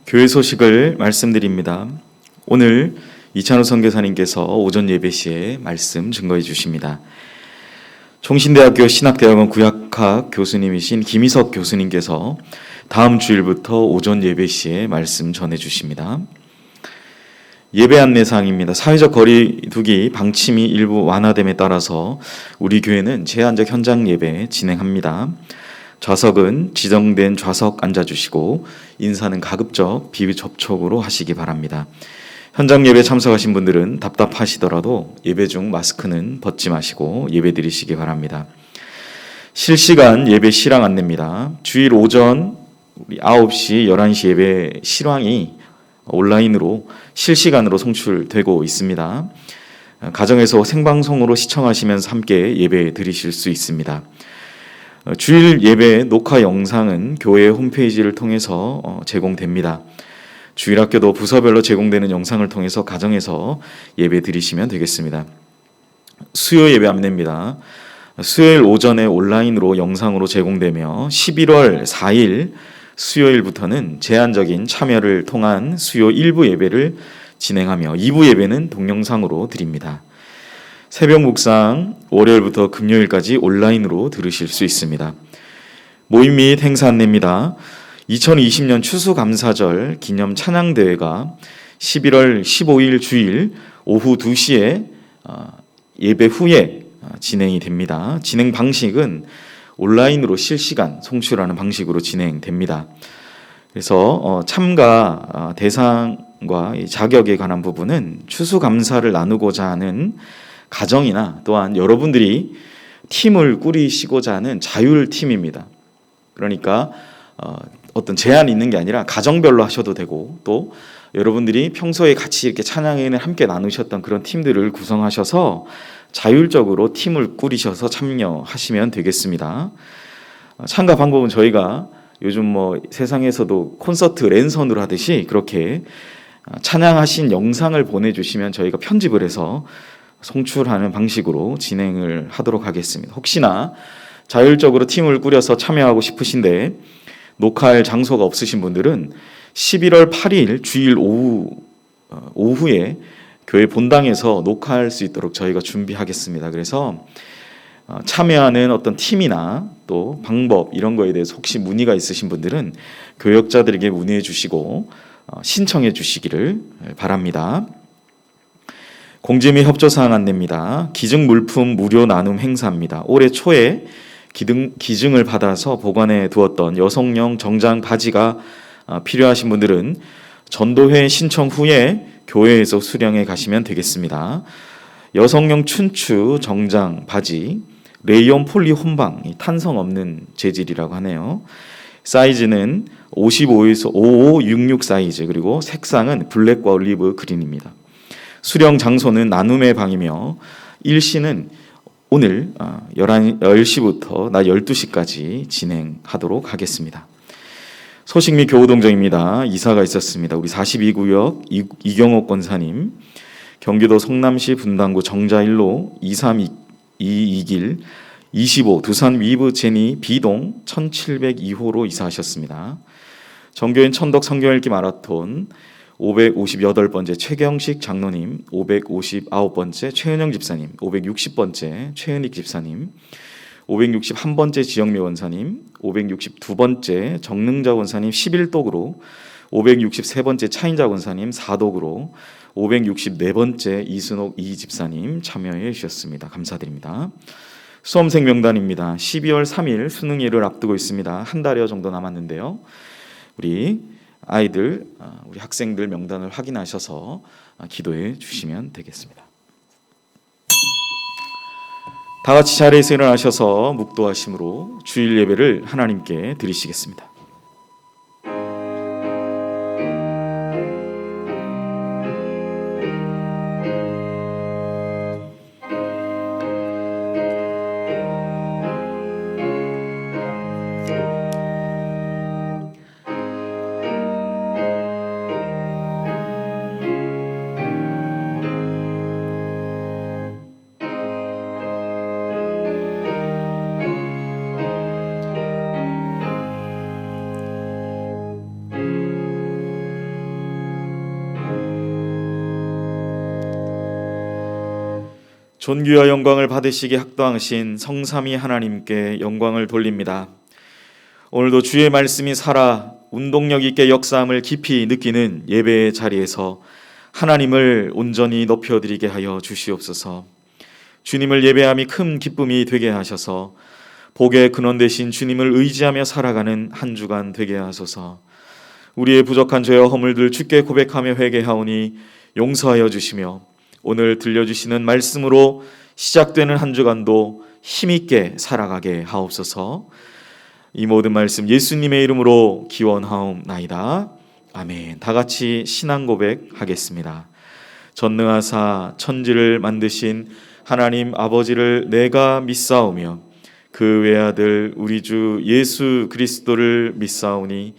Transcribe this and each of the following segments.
교회 소식을 말씀드립니다. 오늘 이찬호 선교사님께서 오전 예배 시에 말씀 증거해 주십니다. 총신대학교 신학대학원 구약학 교수님이신 김희석 교수님께서 다음 주일부터 오전 예배 시에 말씀 전해 주십니다. 예배 안내사항입니다. 사회적 거리두기 방침이 일부 완화됨에 따라서 우리 교회는 제한적 현장 예배 진행합니다. 좌석은 지정된 좌석 앉아주시고 인사는 가급적 비접촉으로 하시기 바랍니다. 현장 예배 참석하신 분들은 답답하시더라도 예배 중 마스크는 벗지 마시고 예배 드리시기 바랍니다. 실시간 예배 실황 안내입니다. 주일 오전 우리 9시, 11시 예배 실황이 온라인으로 실시간으로 송출되고 있습니다. 가정에서 생방송으로 시청하시면서 함께 예배 드리실 수 있습니다. 주일 예배 녹화 영상은 교회 홈페이지를 통해서 제공됩니다. 주일학교도 부서별로 제공되는 영상을 통해서 가정에서 예배 드리시면 되겠습니다. 수요 예배 안내입니다. 수요일 오전에 온라인으로 영상으로 제공되며 11월 4일 수요일부터는 제한적인 참여를 통한 수요 1부 예배를 진행하며 2부 예배는 동영상으로 드립니다. 새벽 묵상 월요일부터 금요일까지 온라인으로 들으실 수 있습니다. 모임 및 행사 안내입니다. 2020년 추수감사절 기념 찬양대회가 11월 15일 주일 오후 2시에 예배 후에 진행이 됩니다. 진행 방식은 온라인으로 실시간 송출하는 방식으로 진행됩니다. 그래서 참가 대상과 자격에 관한 부분은 추수감사를 나누고자 하는 가정이나 또한 여러분들이 팀을 꾸리시고자 하는 자율팀입니다. 그러니까 어떤 제한이 있는 게 아니라 가정별로 하셔도 되고 또 여러분들이 평소에 같이 이렇게 찬양회를 함께 나누셨던 그런 팀들을 구성하셔서 자율적으로 팀을 꾸리셔서 참여하시면 되겠습니다. 참가 방법은 저희가 요즘 세상에서도 콘서트 랜선으로 하듯이 그렇게 찬양하신 영상을 보내주시면 저희가 편집을 해서 송출하는 방식으로 진행을 하도록 하겠습니다. 혹시나 자율적으로 팀을 꾸려서 참여하고 싶으신데 녹화할 장소가 없으신 분들은 11월 8일 주일 오후에 교회 본당에서 녹화할 수 있도록 저희가 준비하겠습니다. 그래서 참여하는 어떤 팀이나 또 방법 이런 거에 대해서 혹시 문의가 있으신 분들은 교역자들에게 문의해 주시고 신청해 주시기를 바랍니다. 공지 및 협조사항 안내입니다. 기증 물품 무료 나눔 행사입니다. 올해 초에 기증을 받아서 보관해 두었던 여성용 정장 바지가 필요하신 분들은 전도회 신청 후에 교회에서 수령해 가시면 되겠습니다. 여성용 춘추 정장 바지 레이온 폴리 혼방 탄성 없는 재질이라고 하네요. 사이즈는 55에서 5566 사이즈 그리고 색상은 블랙과 올리브 그린입니다. 수령 장소는 나눔의 방이며 일시는 오늘 10시부터 낮 12시까지 진행하도록 하겠습니다. 소식 및 교우동정입니다. 이사가 있었습니다. 우리 42구역 이경옥 권사님, 경기도 성남시 분당구 정자 1로 2322길 25 두산 위브 제니 B동 1702호로 이사하셨습니다. 정교인 천덕 성경 읽기 마라톤 558번째 최경식 장로님, 559번째 최은영 집사님, 560번째 최은익 집사님, 561번째 지영미 원사님, 562번째 정능자 원사님 11독으로, 563번째 차인자 원사님 4독으로, 564번째 이순옥 이 집사님 참여해 주셨습니다. 감사드립니다. 수험생 명단입니다. 12월 3일 수능일을 앞두고 있습니다. 한 달여 정도 남았는데요. 우리 아이들, 우리 학생들 명단을 확인하셔서 기도해 주시면 되겠습니다. 다 같이 자리에서 일어나셔서 묵도하심으로 주일 예배를 하나님께 드리시겠습니다. 존귀와 영광을 받으시기에 합당하신 성삼위 하나님께 영광을 돌립니다. 오늘도 주의 말씀이 살아 운동력 있게 역사함을 깊이 느끼는 예배의 자리에서 하나님을 온전히 높여드리게 하여 주시옵소서. 주님을 예배함이 큰 기쁨이 되게 하셔서 복의 근원 되신 주님을 의지하며 살아가는 한 주간 되게 하소서. 우리의 부족한 죄와 허물들 주께 고백하며 회개하오니 용서하여 주시며 오늘 들려주시는 말씀으로 시작되는 한 주간도 힘있게 살아가게 하옵소서. 이 모든 말씀 예수님의 이름으로 기원하옵나이다. 아멘. 다 같이 신앙 고백하겠습니다. 전능하사 천지를 만드신 하나님 아버지를 내가 믿사오며 그 외아들 우리 주 예수 그리스도를 믿사오니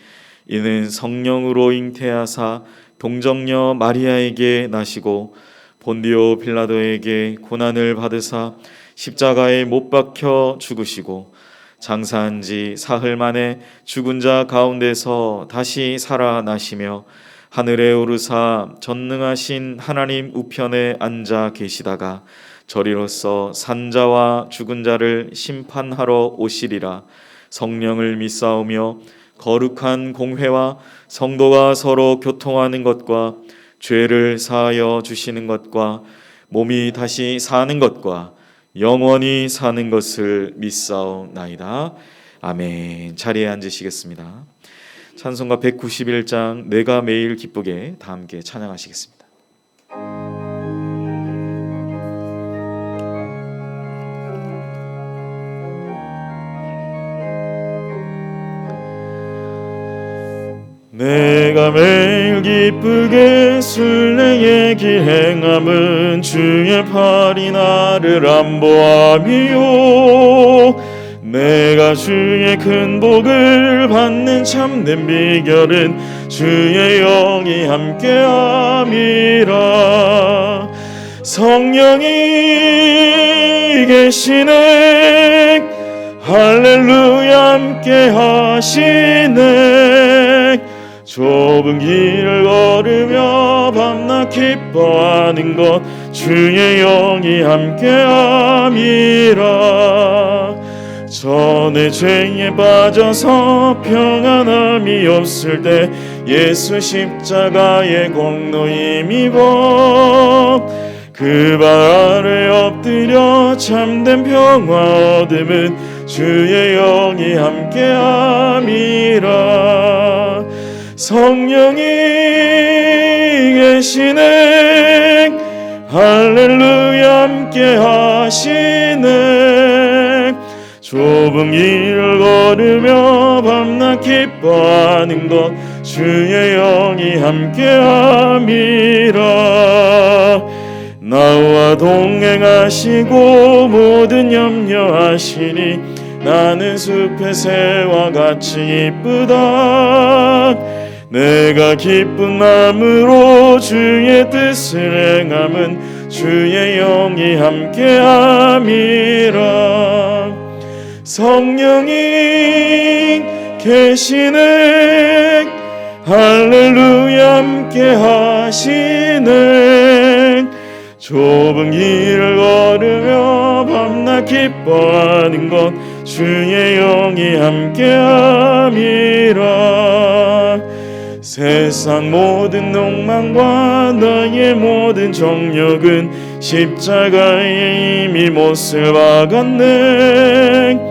이는 성령으로 잉태하사 동정녀 마리아에게 나시고 본디오 빌라도에게 고난을 받으사 십자가에 못 박혀 죽으시고 장사한 지 사흘 만에 죽은 자 가운데서 다시 살아나시며 하늘에 오르사 전능하신 하나님 우편에 앉아 계시다가 저리로서 산자와 죽은 자를 심판하러 오시리라. 성령을 믿사오며 거룩한 공회와 성도가 서로 교통하는 것과 죄를 사하여 주시는 것과 몸이 다시 사는 것과 영원히 사는 것을 믿사옵나이다. 아멘. 자리에 앉으시겠습니다. 찬송가 191장 내가 매일 기쁘게 다 함께 찬양하시겠습니다. 내가 매일 기쁘게 순례의 길 행함은 주의 팔이 나를 안보함이요. 내가 주의 큰 복을 받는 참된 비결은 주의 영이 함께함이라. 성령이 계시네 할렐루야 함께하시네. 좁은 길을 걸으며 밤낮 기뻐하는 것 주의 영이 함께함이라. 전에 죄에 빠져서 평안함이 없을 때 예수 십자가의 공로 힘입어 그 발 아래 엎드려 참된 평화 얻음은 주의 영이 함께함이라. 성령이 계시네 할렐루야 함께하시네. 좁은 길을 걸으며 밤낮 기뻐하는 것 주의 영이 함께함이라. 나와 동행하시고 모든 염려하시니 나는 숲의 새와 같이 이쁘다. 내가 기쁜 마음으로 주의 뜻을 행함은 주의 영이 함께함이라. 성령이 계시네 할렐루야 함께하시네. 좁은 길을 걸으며 밤낮 기뻐하는 것 주의 영이 함께함이라. 세상 모든 욕망과 너의 모든 정욕은 십자가에 이미 못을 박았네.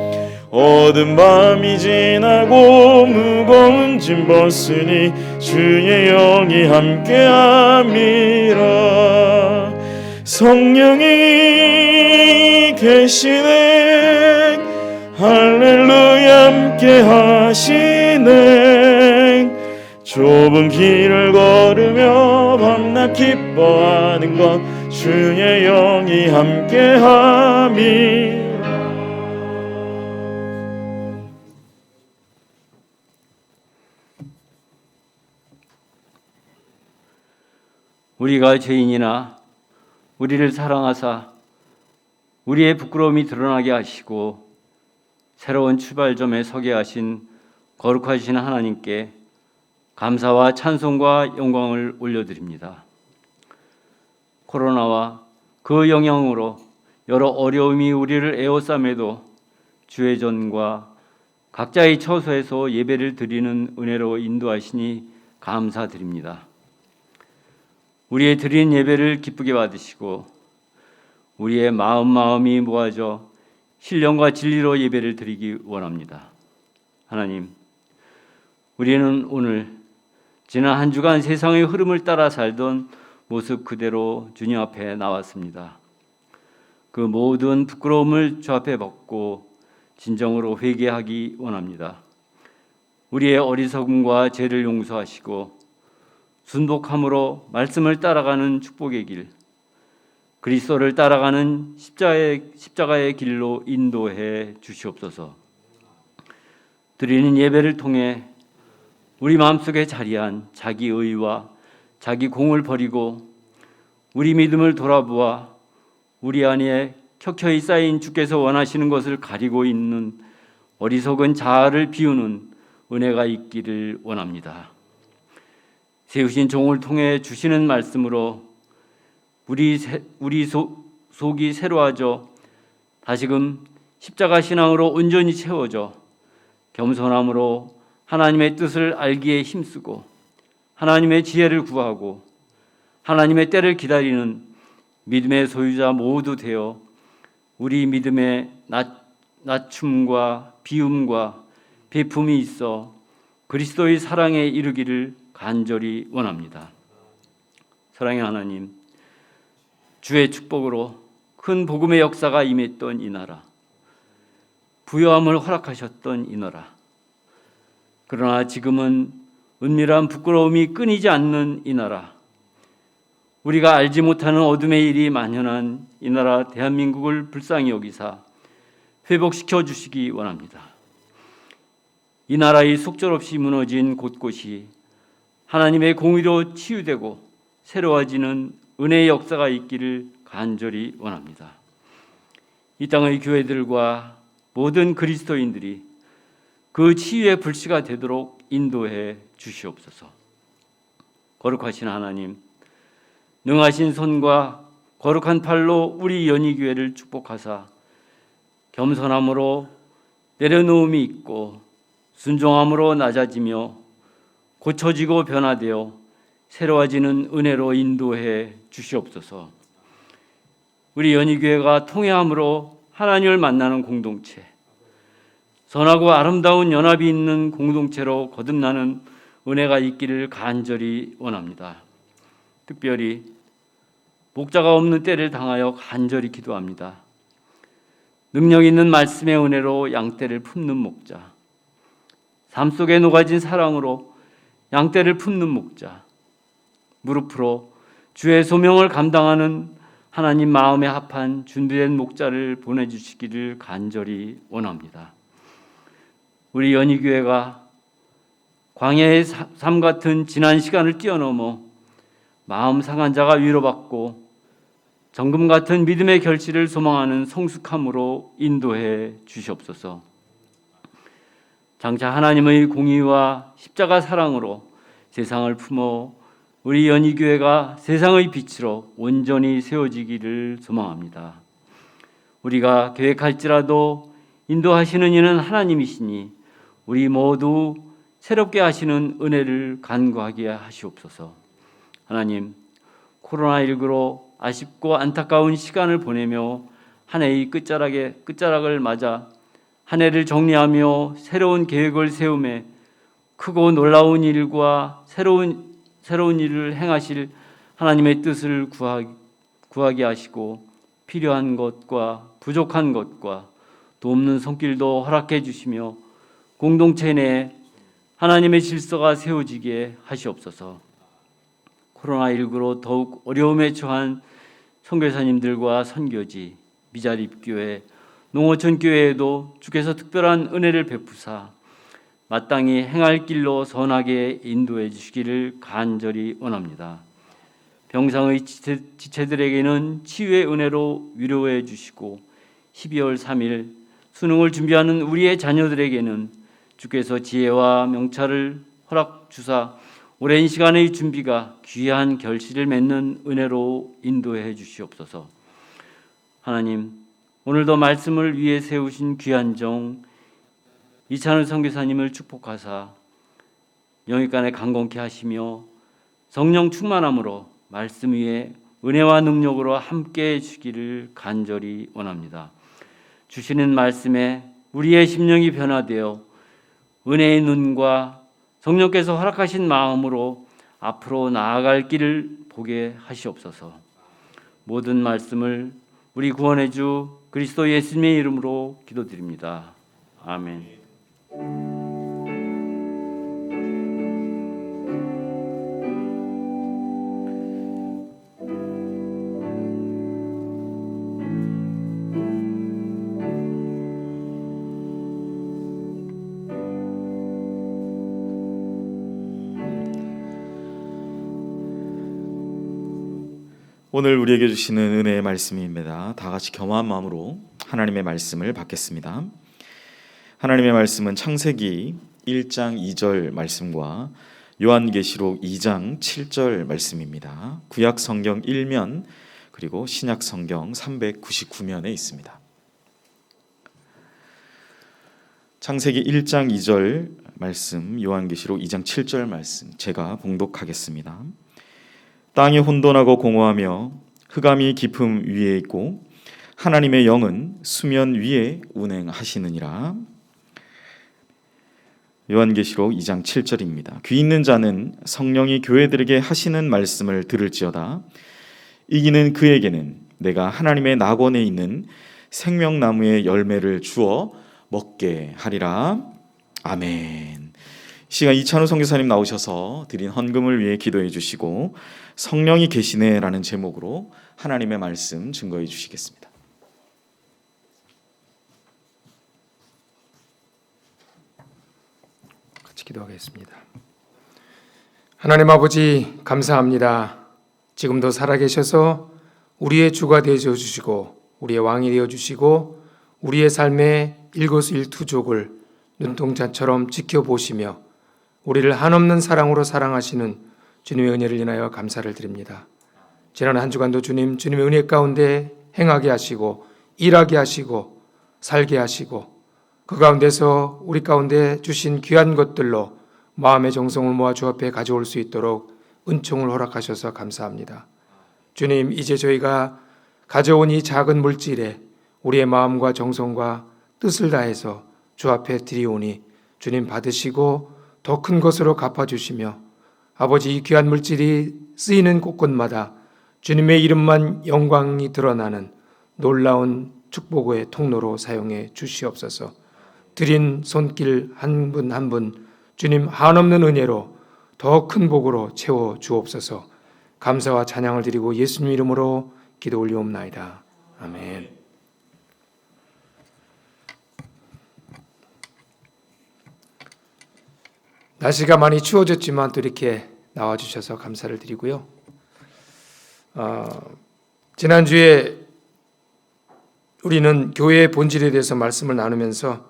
어두운 밤이 지나고 무거운 짐 벗으니 주의 영이 함께함이라. 성령이 계시네 할렐루야 함께하시네. 좁은 길을 걸으며 밤낮 기뻐하는 것 주의 영이 함께함이라. 우리가 죄인이나 우리를 사랑하사 우리의 부끄러움이 드러나게 하시고 새로운 출발점에 서게 하신 거룩하신 하나님께 감사와 찬송과 영광을 올려드립니다. 코로나와 그 영향으로 여러 어려움이 우리를 에워싸매도 주의 전과 각자의 처소에서 예배를 드리는 은혜로 인도하시니 감사드립니다. 우리의 드린 예배를 기쁘게 받으시고 우리의 마음이 모아져 신령과 진리로 예배를 드리기 원합니다. 하나님, 우리는 오늘 지난 한 주간 세상의 흐름을 따라 살던 모습 그대로 주님 앞에 나왔습니다. 그 모든 부끄러움을 주 앞에 벗고 진정으로 회개하기 원합니다. 우리의 어리석음과 죄를 용서하시고 순복함으로 말씀을 따라가는 축복의 길, 그리스도를 따라가는 십자가의 길로 인도해 주시옵소서. 드리는 예배를 통해 우리 마음속에 자리한 자기 의와 자기 공을 버리고 우리 믿음을 돌아보아 우리 안에 켜켜이 쌓인 주께서 원하시는 것을 가리고 있는 어리석은 자아를 비우는 은혜가 있기를 원합니다. 세우신 종을 통해 주시는 말씀으로 우리 속이 새로워져 다시금 십자가 신앙으로 온전히 채워져 겸손함으로 하나님의 뜻을 알기에 힘쓰고 하나님의 지혜를 구하고 하나님의 때를 기다리는 믿음의 소유자 모두 되어 우리 믿음의 낮춤과 비움과 배품이 있어 그리스도의 사랑에 이르기를 간절히 원합니다. 사랑의 하나님, 주의 축복으로 큰 복음의 역사가 임했던 이 나라, 부요함을 허락하셨던 이 나라, 그러나 지금은 은밀한 부끄러움이 끊이지 않는 이 나라, 우리가 알지 못하는 어둠의 일이 만연한 이 나라 대한민국을 불쌍히 여기사 회복시켜 주시기 원합니다. 이 나라의 속절없이 무너진 곳곳이 하나님의 공의로 치유되고 새로워지는 은혜의 역사가 있기를 간절히 원합니다. 이 땅의 교회들과 모든 그리스도인들이 그 치유의 불씨가 되도록 인도해 주시옵소서. 거룩하신 하나님, 능하신 손과 거룩한 팔로 우리 연희교회를 축복하사 겸손함으로 내려놓음이 있고 순종함으로 낮아지며 고쳐지고 변화되어 새로워지는 은혜로 인도해 주시옵소서. 우리 연희교회가 통회함으로 하나님을 만나는 공동체, 선하고 아름다운 연합이 있는 공동체로 거듭나는 은혜가 있기를 간절히 원합니다. 특별히 목자가 없는 때를 당하여 간절히 기도합니다. 능력 있는 말씀의 은혜로 양떼를 품는 목자, 삶 속에 녹아진 사랑으로 양떼를 품는 목자, 무릎으로 주의 소명을 감당하는 하나님 마음에 합한 준비된 목자를 보내주시기를 간절히 원합니다. 우리 연희교회가 광야의 삶 같은 지난 시간을 뛰어넘어 마음 상한 자가 위로받고 정금 같은 믿음의 결실을 소망하는 성숙함으로 인도해 주시옵소서. 장차 하나님의 공의와 십자가 사랑으로 세상을 품어 우리 연희교회가 세상의 빛으로 온전히 세워지기를 소망합니다. 우리가 계획할지라도 인도하시는 이는 하나님이시니 우리 모두 새롭게 하시는 은혜를 간구하게 하시옵소서. 하나님, 코로나19로 아쉽고 안타까운 시간을 보내며 한 해의 끝자락을 맞아 한 해를 정리하며 새로운 계획을 세우며 크고 놀라운 일과 새로운 일을 행하실 하나님의 뜻을 구하게 하시고 필요한 것과 부족한 것과 돕는 손길도 허락해 주시며 공동체 내에 하나님의 질서가 세워지게 하시옵소서. 코로나19로 더욱 어려움에 처한 선교사님들과 선교지, 미자립교회, 농어촌교회에도 주께서 특별한 은혜를 베푸사 마땅히 행할 길로 선하게 인도해 주시기를 간절히 원합니다. 병상의 지체들에게는 치유의 은혜로 위로해 주시고 12월 3일 수능을 준비하는 우리의 자녀들에게는 주께서 지혜와 명철을 허락 주사 오랜 시간의 준비가 귀한 결실을 맺는 은혜로 인도해 주시옵소서. 하나님, 오늘도 말씀을 위해 세우신 귀한 종 이찬우 선교사님을 축복하사 영육간에 강건케 하시며 성령 충만함으로 말씀 위에 은혜와 능력으로 함께해 주기를 간절히 원합니다. 주시는 말씀에 우리의 심령이 변화되어 은혜의 눈과 성령께서 허락하신 마음으로 앞으로 나아갈 길을 보게 하시옵소서. 모든 말씀을 우리 구원의 주 그리스도 예수님의 이름으로 기도드립니다. 아멘. 오늘 우리에게 주시는 은혜의 말씀입니다. 다 같이 겸허한 마음으로 하나님의 말씀을 받겠습니다. 하나님의 말씀은 창세기 1장 2절 말씀과 요한계시록 2장 7절 말씀입니다. 구약 성경 1면 그리고 신약 성경 399면에 있습니다. 창세기 1장 2절 말씀, 요한계시록 2장 7절 말씀 제가 봉독하겠습니다. 땅이 혼돈하고 공허하며 흑암이 깊음 위에 있고 하나님의 영은 수면 위에 운행하시느니라. 요한계시록 2장 7절입니다. 귀 있는 자는 성령이 교회들에게 하시는 말씀을 들을지어다. 이기는 그에게는 내가 하나님의 낙원에 있는 생명나무의 열매를 주어 먹게 하리라. 아멘. 이 시간 이찬우 선교사님 나오셔서 드린 헌금을 위해 기도해 주시고 성령이 계시네 라는 제목으로 하나님의 말씀 증거해 주시겠습니다. 같이 기도하겠습니다. 하나님 아버지 감사합니다. 지금도 살아계셔서 우리의 주가 되어 주시고 우리의 왕이 되어 주시고 우리의 삶의 일거수일투족을 눈동자처럼 지켜보시며 우리를 한없는 사랑으로 사랑하시는 주님의 은혜를 인하여 감사를 드립니다. 지난 한 주간도 주님의 은혜 가운데 행하게 하시고 일하게 하시고 살게 하시고 그 가운데서 우리 가운데 주신 귀한 것들로 마음의 정성을 모아 주 앞에 가져올 수 있도록 은총을 허락하셔서 감사합니다. 주님, 이제 저희가 가져온 이 작은 물질에 우리의 마음과 정성과 뜻을 다해서 주 앞에 드리오니 주님 받으시고 더 큰 것으로 갚아주시며 아버지 이 귀한 물질이 쓰이는 곳곳마다 주님의 이름만 영광이 드러나는 놀라운 축복의 통로로 사용해 주시옵소서. 드린 손길 한 분 한 분 주님 한없는 은혜로 더 큰 복으로 채워 주옵소서. 감사와 찬양을 드리고 예수님 이름으로 기도 올리옵나이다. 아멘. 날씨가 많이 추워졌지만 또 이렇게 나와주셔서 감사를 드리고요. 지난주에 우리는 교회의 본질에 대해서 말씀을 나누면서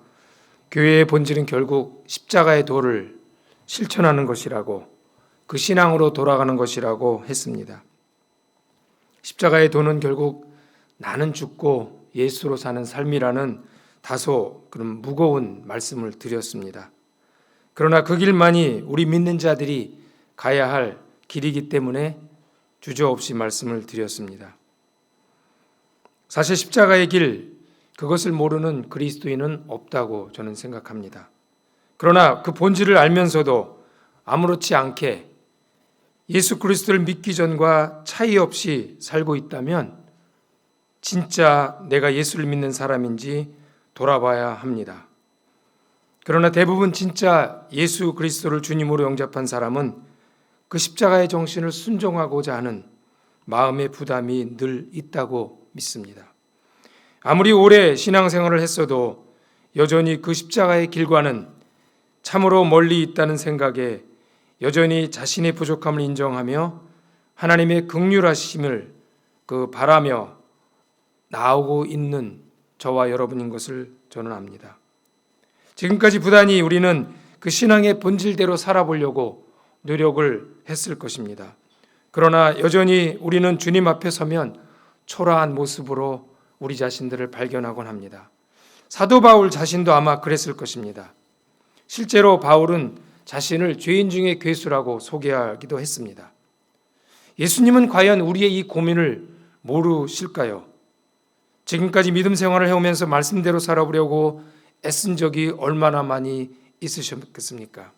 교회의 본질은 결국 십자가의 도를 실천하는 것이라고, 그 신앙으로 돌아가는 것이라고 했습니다. 십자가의 도는 결국 나는 죽고 예수로 사는 삶이라는 다소 그런 무거운 말씀을 드렸습니다. 그러나 그 길만이 우리 믿는 자들이 가야 할 길이기 때문에 주저없이 말씀을 드렸습니다. 사실 십자가의 길, 그것을 모르는 그리스도인은 없다고 저는 생각합니다. 그러나 그 본질을 알면서도 아무렇지 않게 예수 그리스도를 믿기 전과 차이 없이 살고 있다면 진짜 내가 예수를 믿는 사람인지 돌아봐야 합니다. 그러나 대부분 진짜 예수 그리스도를 주님으로 영접한 사람은 그 십자가의 정신을 순종하고자 하는 마음의 부담이 늘 있다고 믿습니다. 아무리 오래 신앙생활을 했어도 여전히 그 십자가의 길과는 참으로 멀리 있다는 생각에 여전히 자신의 부족함을 인정하며 하나님의 긍휼하심을 바라며 나오고 있는 저와 여러분인 것을 저는 압니다. 지금까지 부단히 우리는 그 신앙의 본질대로 살아보려고 노력을 했을 것입니다. 그러나 여전히 우리는 주님 앞에 서면 초라한 모습으로 우리 자신들을 발견하곤 합니다. 사도 바울 자신도 아마 그랬을 것입니다. 실제로 바울은 자신을 죄인 중에 괴수라고 소개하기도 했습니다. 예수님은 과연 우리의 이 고민을 모르실까요? 지금까지 믿음 생활을 해오면서 말씀대로 살아보려고 애쓴 적이 얼마나 많이 있으셨겠습니까?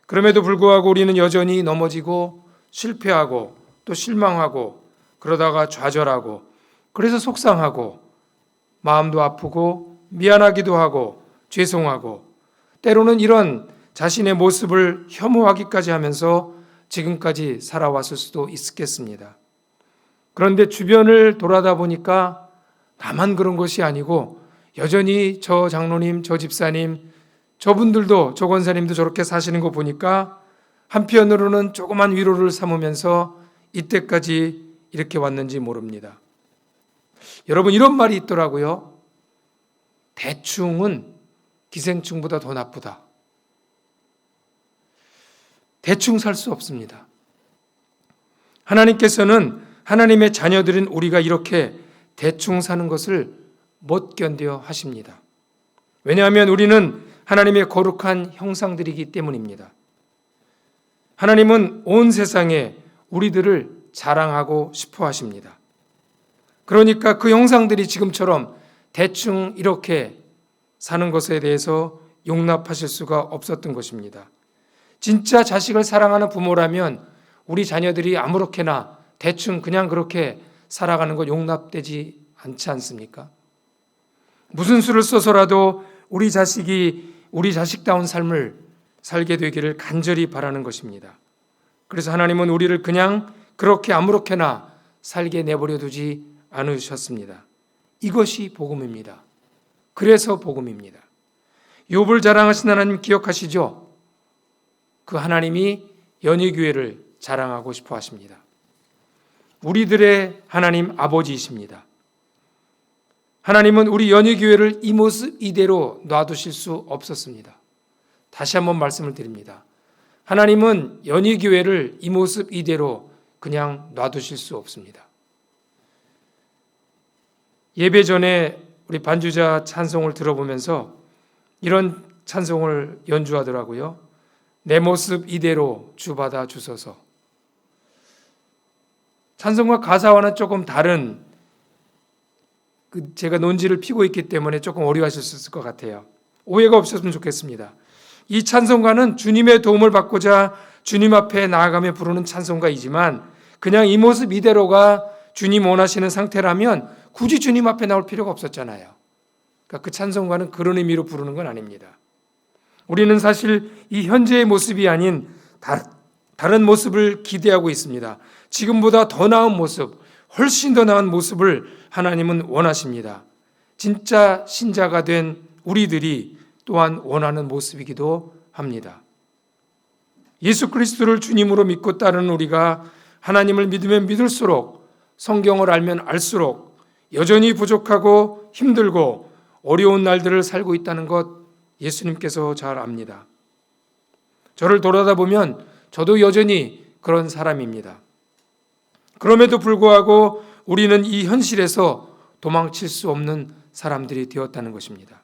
그럼에도 불구하고 우리는 여전히 넘어지고 실패하고 또 실망하고 그러다가 좌절하고 그래서 속상하고 마음도 아프고 미안하기도 하고 죄송하고 때로는 이런 자신의 모습을 혐오하기까지 하면서 지금까지 살아왔을 수도 있겠습니다. 그런데 주변을 돌아다 보니까 나만 그런 것이 아니고 여전히 저 장로님, 저 집사님, 저분들도, 저 권사님도 저렇게 사시는 거 보니까 한편으로는 조그만 위로를 삼으면서 이때까지 이렇게 왔는지 모릅니다. 여러분, 이런 말이 있더라고요. 대충은 기생충보다 더 나쁘다. 대충 살 수 없습니다. 하나님께서는 하나님의 자녀들인 우리가 이렇게 대충 사는 것을 못 견뎌 하십니다. 왜냐하면 우리는 하나님의 거룩한 형상들이기 때문입니다. 하나님은 온 세상에 우리들을 자랑하고 싶어 하십니다. 그러니까 그 형상들이 지금처럼 대충 이렇게 사는 것에 대해서 용납하실 수가 없었던 것입니다. 진짜 자식을 사랑하는 부모라면 우리 자녀들이 아무렇게나 대충 그냥 그렇게 살아가는 것 용납되지 않지 않습니까? 무슨 수를 써서라도 우리 자식이 우리 자식다운 삶을 살게 되기를 간절히 바라는 것입니다. 그래서 하나님은 우리를 그냥 그렇게 아무렇게나 살게 내버려 두지 않으셨습니다. 이것이 복음입니다. 그래서 복음입니다. 욥을 자랑하신 하나님 기억하시죠? 그 하나님이 연희교회를 자랑하고 싶어 하십니다. 우리들의 하나님 아버지이십니다. 하나님은 우리 연희교회를 이 모습 이대로 놔두실 수 없었습니다. 다시 한번 말씀을 드립니다. 하나님은 연희교회를 이 모습 이대로 그냥 놔두실 수 없습니다. 예배 전에 우리 반주자 찬송을 들어보면서 이런 찬송을 연주하더라고요. 내 모습 이대로 주 받아 주소서. 찬송과 가사와는 조금 다른 제가 논지를 피고 있기 때문에 조금 오해하실 수 있을 것 같아요. 오해가 없었으면 좋겠습니다. 이 찬송가는 주님의 도움을 받고자 주님 앞에 나아가며 부르는 찬송가이지만 그냥 이 모습 이대로가 주님 원하시는 상태라면 굳이 주님 앞에 나올 필요가 없었잖아요. 그러니까 그 찬송가는 그런 의미로 부르는 건 아닙니다. 우리는 사실 이 현재의 모습이 아닌 다른 모습을 기대하고 있습니다. 지금보다 더 나은 모습, 훨씬 더 나은 모습을 하나님은 원하십니다. 진짜 신자가 된 우리들이 또한 원하는 모습이기도 합니다. 예수 그리스도를 주님으로 믿고 따르는 우리가 하나님을 믿으면 믿을수록 성경을 알면 알수록 여전히 부족하고 힘들고 어려운 날들을 살고 있다는 것 예수님께서 잘 압니다. 저를 돌아다 보면 저도 여전히 그런 사람입니다. 그럼에도 불구하고 우리는 이 현실에서 도망칠 수 없는 사람들이 되었다는 것입니다.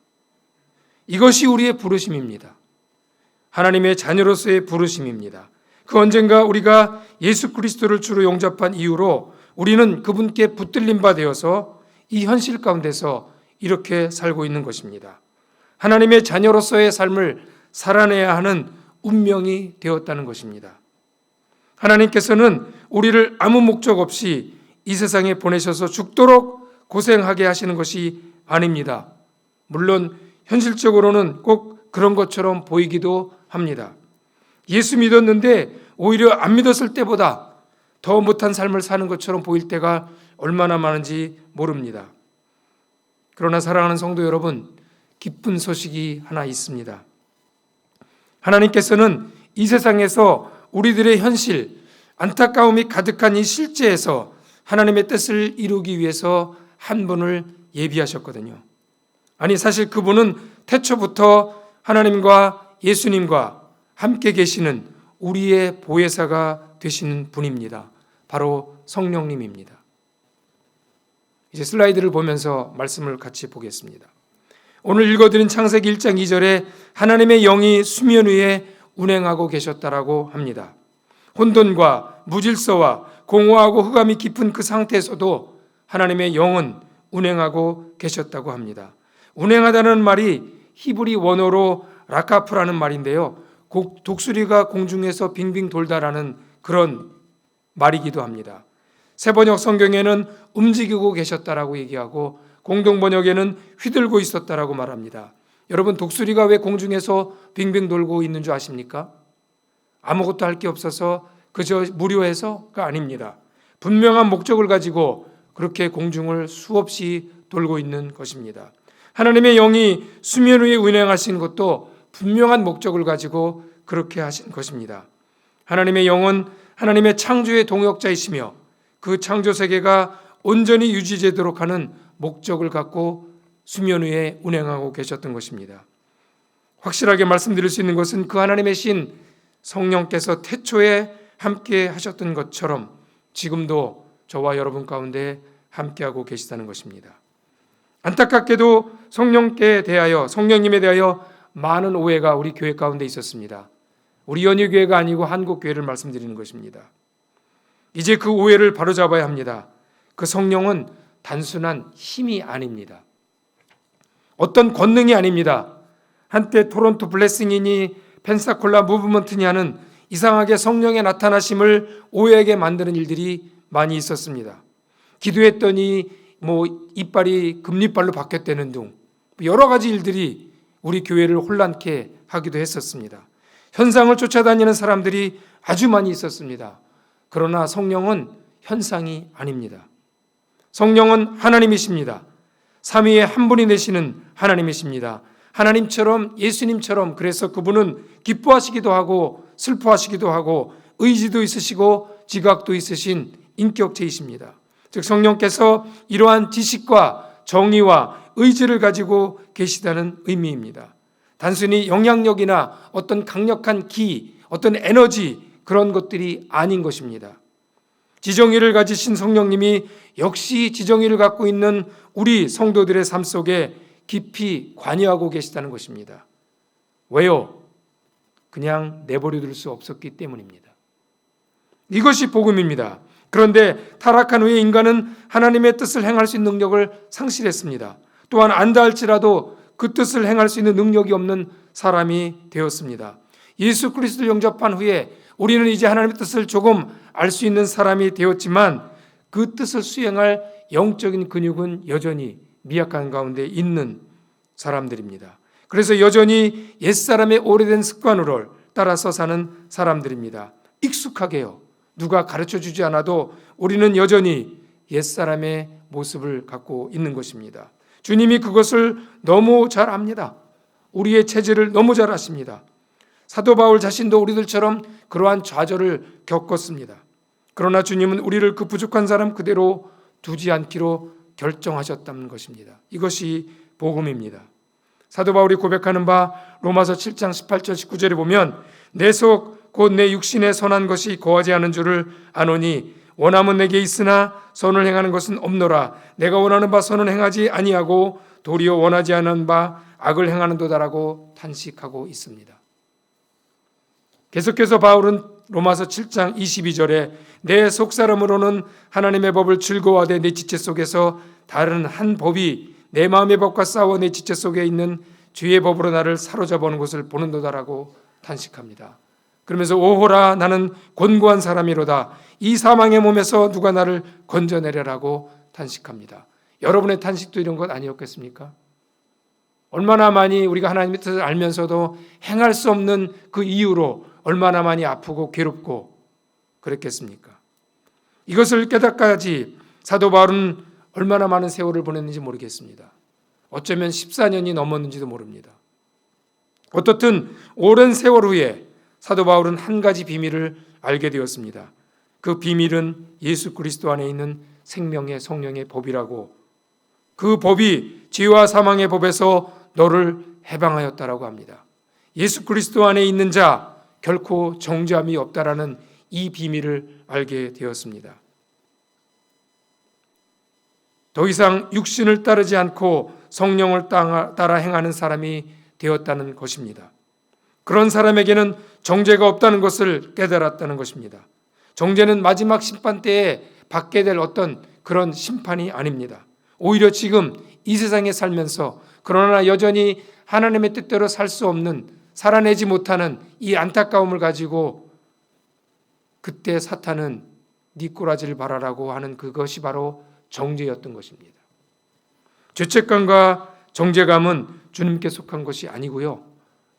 이것이 우리의 부르심입니다. 하나님의 자녀로서의 부르심입니다. 그 언젠가 우리가 예수 그리스도를 주로 영접한 이후로 우리는 그분께 붙들림 바 되어서 이 현실 가운데서 이렇게 살고 있는 것입니다. 하나님의 자녀로서의 삶을 살아내야 하는 운명이 되었다는 것입니다. 하나님께서는 우리를 아무 목적 없이 이 세상에 보내셔서 죽도록 고생하게 하시는 것이 아닙니다. 물론 현실적으로는 꼭 그런 것처럼 보이기도 합니다. 예수 믿었는데 오히려 안 믿었을 때보다 더 못한 삶을 사는 것처럼 보일 때가 얼마나 많은지 모릅니다. 그러나 사랑하는 성도 여러분, 기쁜 소식이 하나 있습니다. 하나님께서는 이 세상에서 우리들의 현실, 안타까움이 가득한 이 실제에서 하나님의 뜻을 이루기 위해서 한 분을 예비하셨거든요. 아니, 사실 그분은 태초부터 하나님과 예수님과 함께 계시는 우리의 보혜사가 되시는 분입니다. 바로 성령님입니다. 이제 슬라이드를 보면서 말씀을 같이 보겠습니다. 오늘 읽어드린 창세기 1장 2절에 하나님의 영이 수면 위에 운행하고 계셨다라고 합니다. 혼돈과 무질서와 공허하고 흑암이 깊은 그 상태에서도 하나님의 영은 운행하고 계셨다고 합니다. 운행하다는 말이 히브리 원어로 라카프라는 말인데요, 독수리가 공중에서 빙빙 돌다라는 그런 말이기도 합니다. 세번역 성경에는 움직이고 계셨다라고 얘기하고 공동번역에는 휘들고 있었다라고 말합니다. 여러분, 독수리가 왜 공중에서 빙빙 돌고 있는 줄 아십니까? 아무것도 할 게 없어서 그저 무료해서가 아닙니다. 분명한 목적을 가지고 그렇게 공중을 수없이 돌고 있는 것입니다. 하나님의 영이 수면 위에 운행하신 것도 분명한 목적을 가지고 그렇게 하신 것입니다. 하나님의 영은 하나님의 창조의 동역자이시며 그 창조 세계가 온전히 유지되도록 하는 목적을 갖고 수면 위에 운행하고 계셨던 것입니다. 확실하게 말씀드릴 수 있는 것은 그 하나님의 신 성령께서 태초에 함께 하셨던 것처럼 지금도 저와 여러분 가운데 함께하고 계시다는 것입니다. 안타깝게도 성령님에 대하여 많은 오해가 우리 교회 가운데 있었습니다. 우리 연희교회가 아니고 한국교회를 말씀드리는 것입니다. 이제 그 오해를 바로잡아야 합니다. 그 성령은 단순한 힘이 아닙니다. 어떤 권능이 아닙니다. 한때 토론토 블레싱이니 펜사콜라 무브먼트니 하는 이상하게 성령의 나타나심을 오해하게 만드는 일들이 많이 있었습니다. 기도했더니 이빨이 금리빨로 바뀌었다는 등 여러 가지 일들이 우리 교회를 혼란케 하기도 했었습니다. 현상을 쫓아다니는 사람들이 아주 많이 있었습니다. 그러나 성령은 현상이 아닙니다. 성령은 하나님이십니다. 삼위의 한 분이 되시는 하나님이십니다. 하나님처럼, 예수님처럼, 그래서 그분은 기뻐하시기도 하고 슬퍼하시기도 하고 의지도 있으시고 지각도 있으신 인격체이십니다. 즉 성령께서 이러한 지식과 정의와 의지를 가지고 계시다는 의미입니다. 단순히 영향력이나 어떤 강력한 기, 어떤 에너지, 그런 것들이 아닌 것입니다. 지정의를 가지신 성령님이 역시 지정의를 갖고 있는 우리 성도들의 삶 속에 깊이 관여하고 계시다는 것입니다. 왜요? 그냥 내버려둘 수 없었기 때문입니다. 이것이 복음입니다. 그런데 타락한 후에 인간은 하나님의 뜻을 행할 수 있는 능력을 상실했습니다. 또한 안다 할지라도 그 뜻을 행할 수 있는 능력이 없는 사람이 되었습니다. 예수 그리스도를 영접한 후에 우리는 이제 하나님의 뜻을 조금 알 수 있는 사람이 되었지만 그 뜻을 수행할 영적인 근육은 여전히 미약한 가운데 있는 사람들입니다. 그래서 여전히 옛사람의 오래된 습관으로 따라서 사는 사람들입니다. 익숙하게요. 누가 가르쳐주지 않아도 우리는 여전히 옛사람의 모습을 갖고 있는 것입니다. 주님이 그것을 너무 잘 압니다. 우리의 체질을 너무 잘 아십니다. 사도 바울 자신도 우리들처럼 그러한 좌절을 겪었습니다. 그러나 주님은 우리를 그 부족한 사람 그대로 두지 않기로 결정하셨다는 것입니다. 이것이 복음입니다. 사도 바울이 고백하는 바 로마서 7장 18절 19절에 보면 내 속 곧 내 육신에 선한 것이 거하지 않은 줄을 아노니 원함은 내게 있으나 선을 행하는 것은 없노라. 내가 원하는 바 선은 행하지 아니하고 도리어 원하지 않은 바 악을 행하는도다라고 탄식하고 있습니다. 계속해서 바울은 로마서 7장 22절에 내 속사람으로는 하나님의 법을 즐거워하되 내 지체 속에서 다른 한 법이 내 마음의 법과 싸워 내 지체 속에 있는 죄의 법으로 나를 사로잡아오는 것을 보는도다라고 탄식합니다. 그러면서 오호라 나는 곤고한 사람이로다. 이 사망의 몸에서 누가 나를 건져내려라고 탄식합니다. 여러분의 탄식도 이런 것 아니었겠습니까? 얼마나 많이 우리가 하나님의 뜻을 알면서도 행할 수 없는 그 이유로 얼마나 많이 아프고 괴롭고 그랬겠습니까? 이것을 깨닫까지 사도 바울은 얼마나 많은 세월을 보냈는지 모르겠습니다. 어쩌면 14년이 넘었는지도 모릅니다. 어떻든 오랜 세월 후에 사도 바울은 한 가지 비밀을 알게 되었습니다. 그 비밀은 예수 그리스도 안에 있는 생명의 성령의 법이라고, 그 법이 죄와 사망의 법에서 너를 해방하였다라고 합니다. 예수 그리스도 안에 있는 자 결코 정죄함이 없다라는 이 비밀을 알게 되었습니다. 더 이상 육신을 따르지 않고 성령을 따라 행하는 사람이 되었다는 것입니다. 그런 사람에게는 정죄가 없다는 것을 깨달았다는 것입니다. 정죄는 마지막 심판 때에 받게 될 어떤 그런 심판이 아닙니다. 오히려 지금 이 세상에 살면서 그러나 여전히 하나님의 뜻대로 살 수 없는, 살아내지 못하는 이 안타까움을 가지고 그때 사탄은 네 꼬라지를 봐라라고 하는 그것이 바로 정죄였던 것입니다. 죄책감과 정죄감은 주님께 속한 것이 아니고요.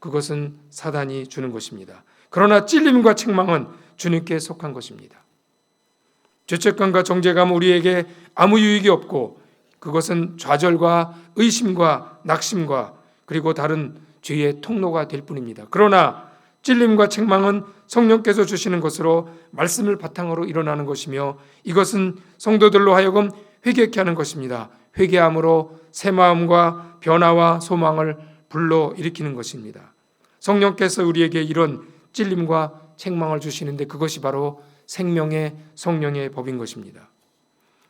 그것은 사단이 주는 것입니다. 그러나 찔림과 책망은 주님께 속한 것입니다. 죄책감과 정죄감은 우리에게 아무 유익이 없고 그것은 좌절과 의심과 낙심과 그리고 다른 죄의 통로가 될 뿐입니다. 그러나 찔림과 책망은 성령께서 주시는 것으로 말씀을 바탕으로 일어나는 것이며 이것은 성도들로 하여금 회개케 하는 것입니다. 회개함으로 새 마음과 변화와 소망을 불러일으키는 것입니다. 성령께서 우리에게 이런 찔림과 책망을 주시는데 그것이 바로 생명의 성령의 법인 것입니다.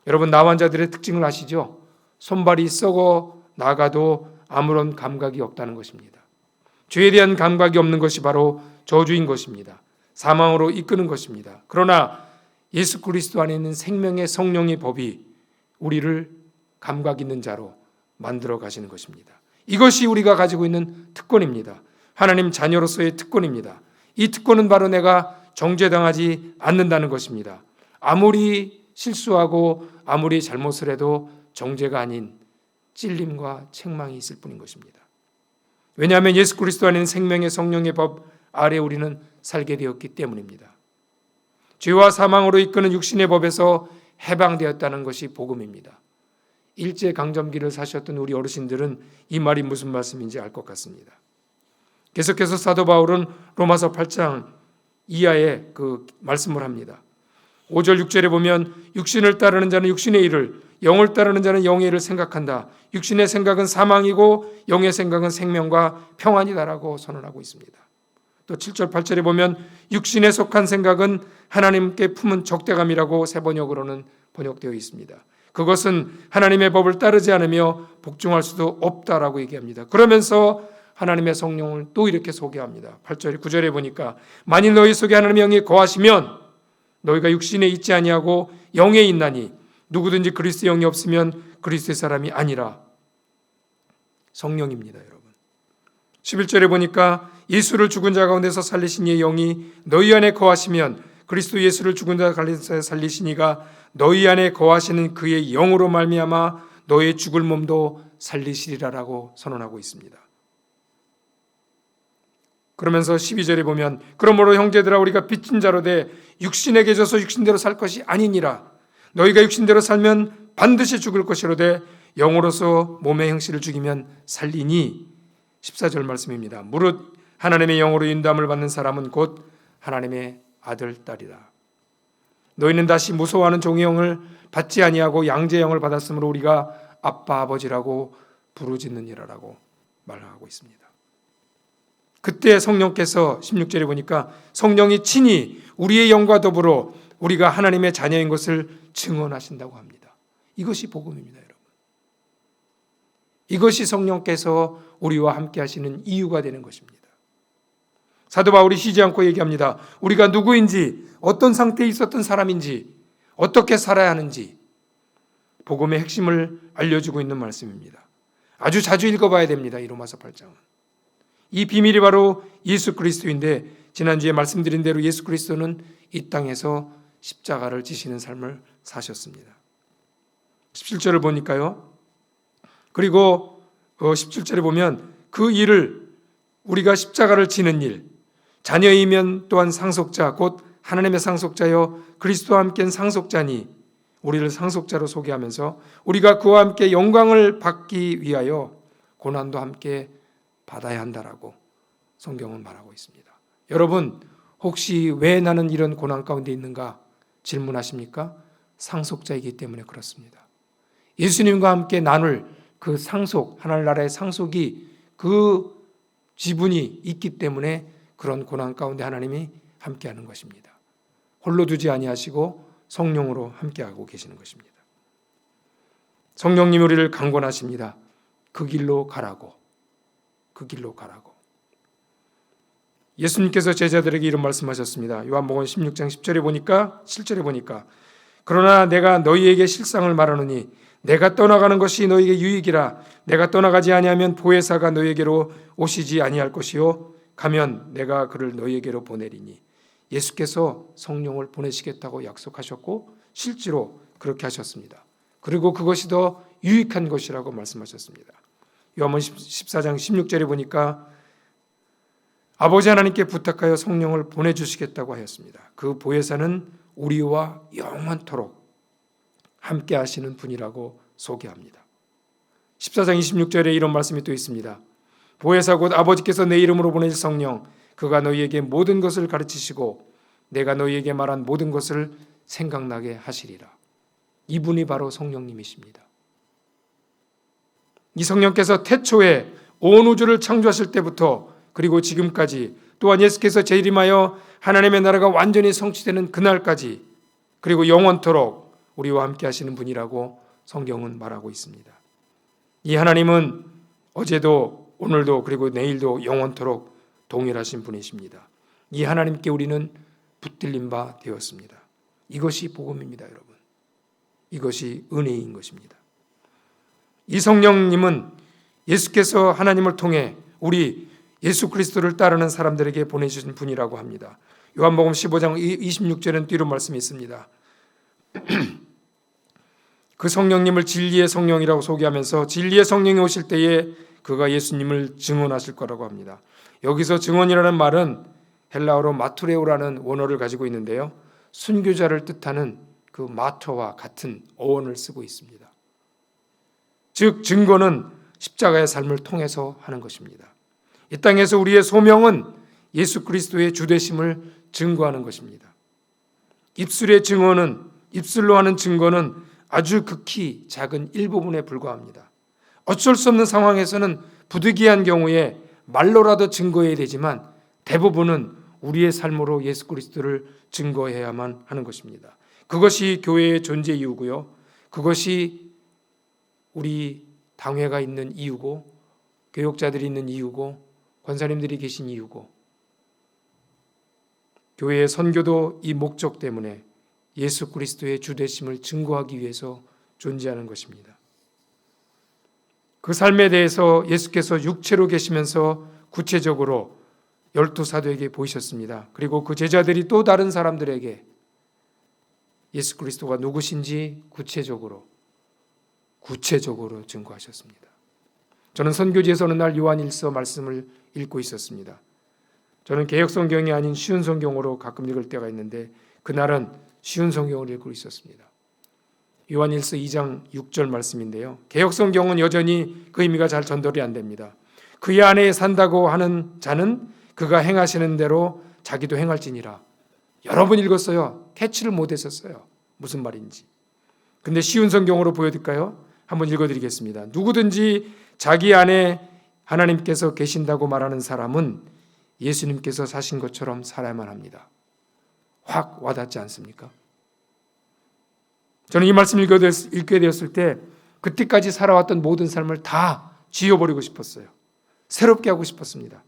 여러분, 나환자들의 특징을 아시죠? 손발이 썩어 나가도 아무런 감각이 없다는 것입니다. 죄에 대한 감각이 없는 것이 바로 저주인 것입니다. 사망으로 이끄는 것입니다. 그러나 예수 그리스도 안에 있는 생명의 성령의 법이 우리를 감각 있는 자로 만들어 가시는 것입니다. 이것이 우리가 가지고 있는 특권입니다. 하나님 자녀로서의 특권입니다. 이 특권은 바로 내가 정죄당하지 않는다는 것입니다. 아무리 실수하고 아무리 잘못을 해도 정죄가 아닌 찔림과 책망이 있을 뿐인 것입니다. 왜냐하면 예수 그리스도 안에 있는 생명의 성령의 법 아래 우리는 살게 되었기 때문입니다. 죄와 사망으로 이끄는 육신의 법에서 해방되었다는 것이 복음입니다. 일제강점기를 사셨던 우리 어르신들은 이 말이 무슨 말씀인지 알 것 같습니다. 계속해서 사도 바울은 로마서 8장 이하에 그 말씀을 합니다. 5절 6절에 보면 육신을 따르는 자는 육신의 일을, 영을 따르는 자는 영의 일을 생각한다. 육신의 생각은 사망이고 영의 생각은 생명과 평안이다라고 선언하고 있습니다. 또 7절 8절에 보면 육신에 속한 생각은 하나님께 품은 적대감이라고 새 번역으로는 번역되어 있습니다. 그것은 하나님의 법을 따르지 않으며 복종할 수도 없다라고 얘기합니다. 그러면서 하나님의 성령을 또 이렇게 소개합니다. 8절 9절에 보니까 만일 너희 속에 하나님의 영이 거하시면 너희가 육신에 있지 아니하고 영에 있나니 누구든지 그리스도 영이 없으면 그리스도의 사람이 아니라. 성령입니다, 여러분. 11절에 보니까 예수를 죽은 자 가운데서 살리신 이의 영이 너희 안에 거하시면 그리스도 예수를 죽은 자 가운데서 살리신 이가 너희 안에 거하시는 그의 영으로 말미암아 너의 죽을 몸도 살리시리라라고 선언하고 있습니다. 그러면서 12절에 보면 그러므로 형제들아 우리가 빚진 자로 돼 육신에 계셔서 육신대로 살 것이 아니니라. 너희가 육신대로 살면 반드시 죽을 것이로되 영으로서 몸의 형식을 죽이면 살리니. 14절 말씀입니다. 무릇 하나님의 영으로 인도함을 받는 사람은 곧 하나님의 아들 딸이라. 너희는 다시 무서워하는 종의 영을 받지 아니하고 양자의 영을 받았으므로 우리가 아빠 아버지라고 부르짖느니라라고 말하고 있습니다. 그때 성령께서 16절에 보니까 성령이 친히 우리의 영과 더불어 우리가 하나님의 자녀인 것을 증언하신다고 합니다. 이것이 복음입니다, 여러분. 이것이 성령께서 우리와 함께 하시는 이유가 되는 것입니다. 사도 바울이 쉬지 않고 얘기합니다. 우리가 누구인지, 어떤 상태에 있었던 사람인지, 어떻게 살아야 하는지 복음의 핵심을 알려주고 있는 말씀입니다. 아주 자주 읽어봐야 됩니다. 이 로마서 8장은. 이 비밀이 바로 예수 그리스도인데 지난주에 말씀드린 대로 예수 그리스도는 이 땅에서 십자가를 지시는 삶을 사셨습니다. 17절을 보니까요. 그리고 17절에 보면 그 일을 우리가 십자가를 지는 일, 자녀이면 또한 상속자 곧 하나님의 상속자여 그리스도와 함께는 상속자니 우리를 상속자로 소개하면서 우리가 그와 함께 영광을 받기 위하여 고난도 함께 받아야 한다라고 성경은 말하고 있습니다. 여러분, 혹시 왜 나는 이런 고난 가운데 있는가 질문하십니까? 상속자이기 때문에 그렇습니다. 예수님과 함께 나눌 그 상속, 하늘나라의 상속이 그 지분이 있기 때문에 그런 고난 가운데 하나님이 함께하는 것입니다. 홀로 두지 아니하시고 성령으로 함께하고 계시는 것입니다. 성령님이 우리를 강권하십니다. 그 길로 가라고. 그 길로 가라고. 예수님께서 제자들에게 이런 말씀하셨습니다. 요한복음 16장 10절에 보니까 7절에 보니까 그러나 내가 너희에게 실상을 말하노니 내가 떠나가는 것이 너희에게 유익이라. 내가 떠나가지 아니하면 보혜사가 너희에게로 오시지 아니할 것이요 가면 내가 그를 너희에게로 보내리니. 예수께서 성령을 보내시겠다고 약속하셨고 실제로 그렇게 하셨습니다. 그리고 그것이 더 유익한 것이라고 말씀하셨습니다. 요한복음 14장 16절에 보니까 아버지 하나님께 부탁하여 성령을 보내주시겠다고 하였습니다. 그 보혜사는 우리와 영원토록 함께 하시는 분이라고 소개합니다. 14장 26절에 이런 말씀이 또 있습니다. 보혜사 곧 아버지께서 내 이름으로 보내실 성령, 그가 너희에게 모든 것을 가르치시고 내가 너희에게 말한 모든 것을 생각나게 하시리라. 이분이 바로 성령님이십니다. 이 성령께서 태초에 온 우주를 창조하실 때부터 그리고 지금까지, 또한 예수께서 재림하여 하나님의 나라가 완전히 성취되는 그날까지, 그리고 영원토록 우리와 함께 하시는 분이라고 성경은 말하고 있습니다. 이 하나님은 어제도 오늘도 그리고 내일도 영원토록 동일하신 분이십니다. 이 하나님께 우리는 붙들린 바 되었습니다. 이것이 복음입니다, 여러분. 이것이 은혜인 것입니다. 이 성령님은 예수께서 하나님을 통해 우리 예수 그리스도를 따르는 사람들에게 보내주신 분이라고 합니다. 요한복음 15장 26절에는 뒤로 말씀이 있습니다. 그 성령님을 진리의 성령이라고 소개하면서 진리의 성령이 오실 때에 그가 예수님을 증언하실 거라고 합니다. 여기서 증언이라는 말은 헬라어로 마투레오라는 원어를 가지고 있는데요, 순교자를 뜻하는 그 마터와 같은 어원을 쓰고 있습니다. 즉 증거는 십자가의 삶을 통해서 하는 것입니다. 이 땅에서 우리의 소명은 예수 그리스도의 주되심을 증거하는 것입니다. 입술의 증언은, 입술로 하는 증거는 아주 극히 작은 일부분에 불과합니다. 어쩔 수 없는 상황에서는 부득이한 경우에 말로라도 증거해야 되지만 대부분은 우리의 삶으로 예수 그리스도를 증거해야만 하는 것입니다. 그것이 교회의 존재 이유고요, 그것이 우리 당회가 있는 이유고, 교역자들이 있는 이유고, 권사님들이 계신 이유고, 교회의 선교도 이 목적 때문에 예수 그리스도의 주되심을 증거하기 위해서 존재하는 것입니다. 그 삶에 대해서 예수께서 육체로 계시면서 구체적으로 12사도에게 보이셨습니다. 그리고 그 제자들이 또 다른 사람들에게 예수 그리스도가 누구신지 구체적으로 증거하셨습니다. 저는 선교지에서 어느 날 요한일서 말씀을 읽고 있었습니다. 저는 개역 성경이 아닌 쉬운 성경으로 가끔 읽을 때가 있는데 그날은 쉬운 성경을 읽고 있었습니다. 요한일서 2장 6절 말씀인데요, 개역 성경은 여전히 그 의미가 잘 전달이 안 됩니다. 그의 안에 산다고 하는 자는 그가 행하시는 대로 자기도 행할지니라. 여러 번 읽었어요. 캐치를 못했었어요, 무슨 말인지. 근데 쉬운 성경으로 보여드릴까요? 한번 읽어드리겠습니다. 누구든지 자기 안에 하나님께서 계신다고 말하는 사람은 예수님께서 사신 것처럼 살아야만 합니다. 확 와닿지 않습니까? 저는 이 말씀 읽게 되었을 때 그때까지 살아왔던 모든 삶을 다 지워버리고 싶었어요. 새롭게 하고 싶었습니다.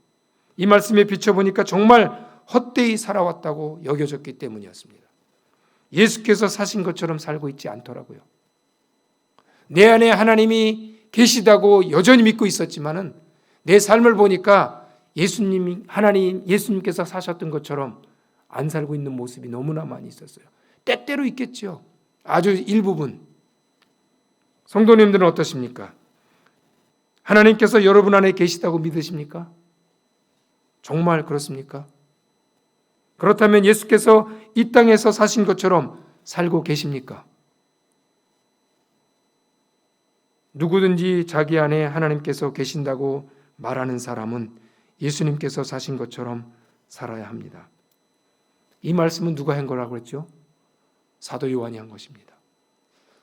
이 말씀에 비춰보니까 정말 헛되이 살아왔다고 여겨졌기 때문이었습니다. 예수께서 사신 것처럼 살고 있지 않더라고요. 내 안에 하나님이 계시다고 여전히 믿고 있었지만은 내 삶을 보니까 예수님께서 사셨던 것처럼 안 살고 있는 모습이 너무나 많이 있었어요. 때때로 있겠죠. 아주 일부분. 성도님들은 어떠십니까? 하나님께서 여러분 안에 계시다고 믿으십니까? 정말 그렇습니까? 그렇다면 예수께서 이 땅에서 사신 것처럼 살고 계십니까? 누구든지 자기 안에 하나님께서 계신다고 말하는 사람은 예수님께서 사신 것처럼 살아야 합니다. 이 말씀은 누가 한 거라고 그랬죠? 사도 요한이 한 것입니다.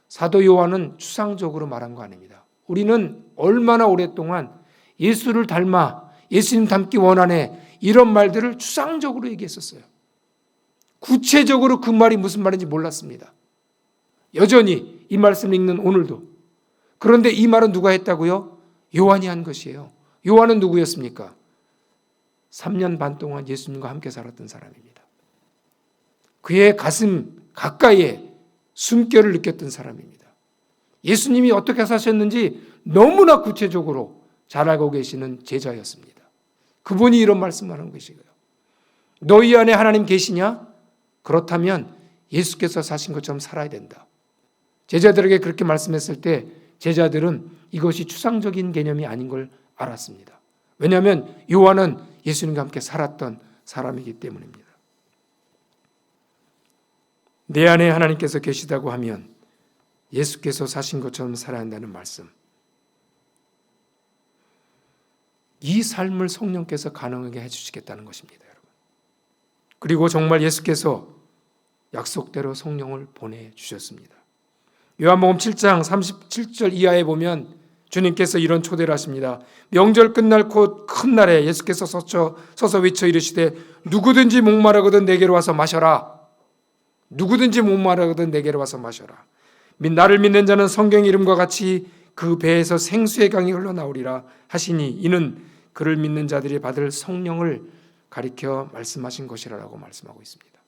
사도 요한은 추상적으로 말한 거 아닙니다. 우리는 얼마나 오랫동안 예수를 닮아, 예수님 닮기 원하네, 이런 말들을 추상적으로 얘기했었어요. 구체적으로 그 말이 무슨 말인지 몰랐습니다. 여전히 이 말씀을 읽는 오늘도 그런데 이 말은 누가 했다고요? 요한이 한 것이에요. 요한은 누구였습니까? 3년 반 동안 예수님과 함께 살았던 사람입니다. 그의 가슴 가까이에 숨결을 느꼈던 사람입니다. 예수님이 어떻게 사셨는지 너무나 구체적으로 잘 알고 계시는 제자였습니다. 그분이 이런 말씀을 하는 것이고요. 너희 안에 하나님 계시냐? 그렇다면 예수께서 사신 것처럼 살아야 된다. 제자들에게 그렇게 말씀했을 때 제자들은 이것이 추상적인 개념이 아닌 걸 알았습니다. 왜냐하면 요한은 예수님과 함께 살았던 사람이기 때문입니다. 내 안에 하나님께서 계시다고 하면 예수께서 사신 것처럼 살아야 한다는 말씀. 이 삶을 성령께서 가능하게 해주시겠다는 것입니다, 여러분. 그리고 정말 예수께서 약속대로 성령을 보내주셨습니다. 요한복음 7장 37절 이하에 보면 주님께서 이런 초대를 하십니다. 명절 끝날 곧 큰 날에 예수께서 서서 외쳐 이르시되 누구든지 목마르거든 내게로 와서 마셔라. 누구든지 목마르거든 내게로 와서 마셔라. 나를 믿는 자는 성경 이름과 같이 그 배에서 생수의 강이 흘러나오리라 하시니 이는 그를 믿는 자들이 받을 성령을 가리켜 말씀하신 것이라고 말씀하고 있습니다.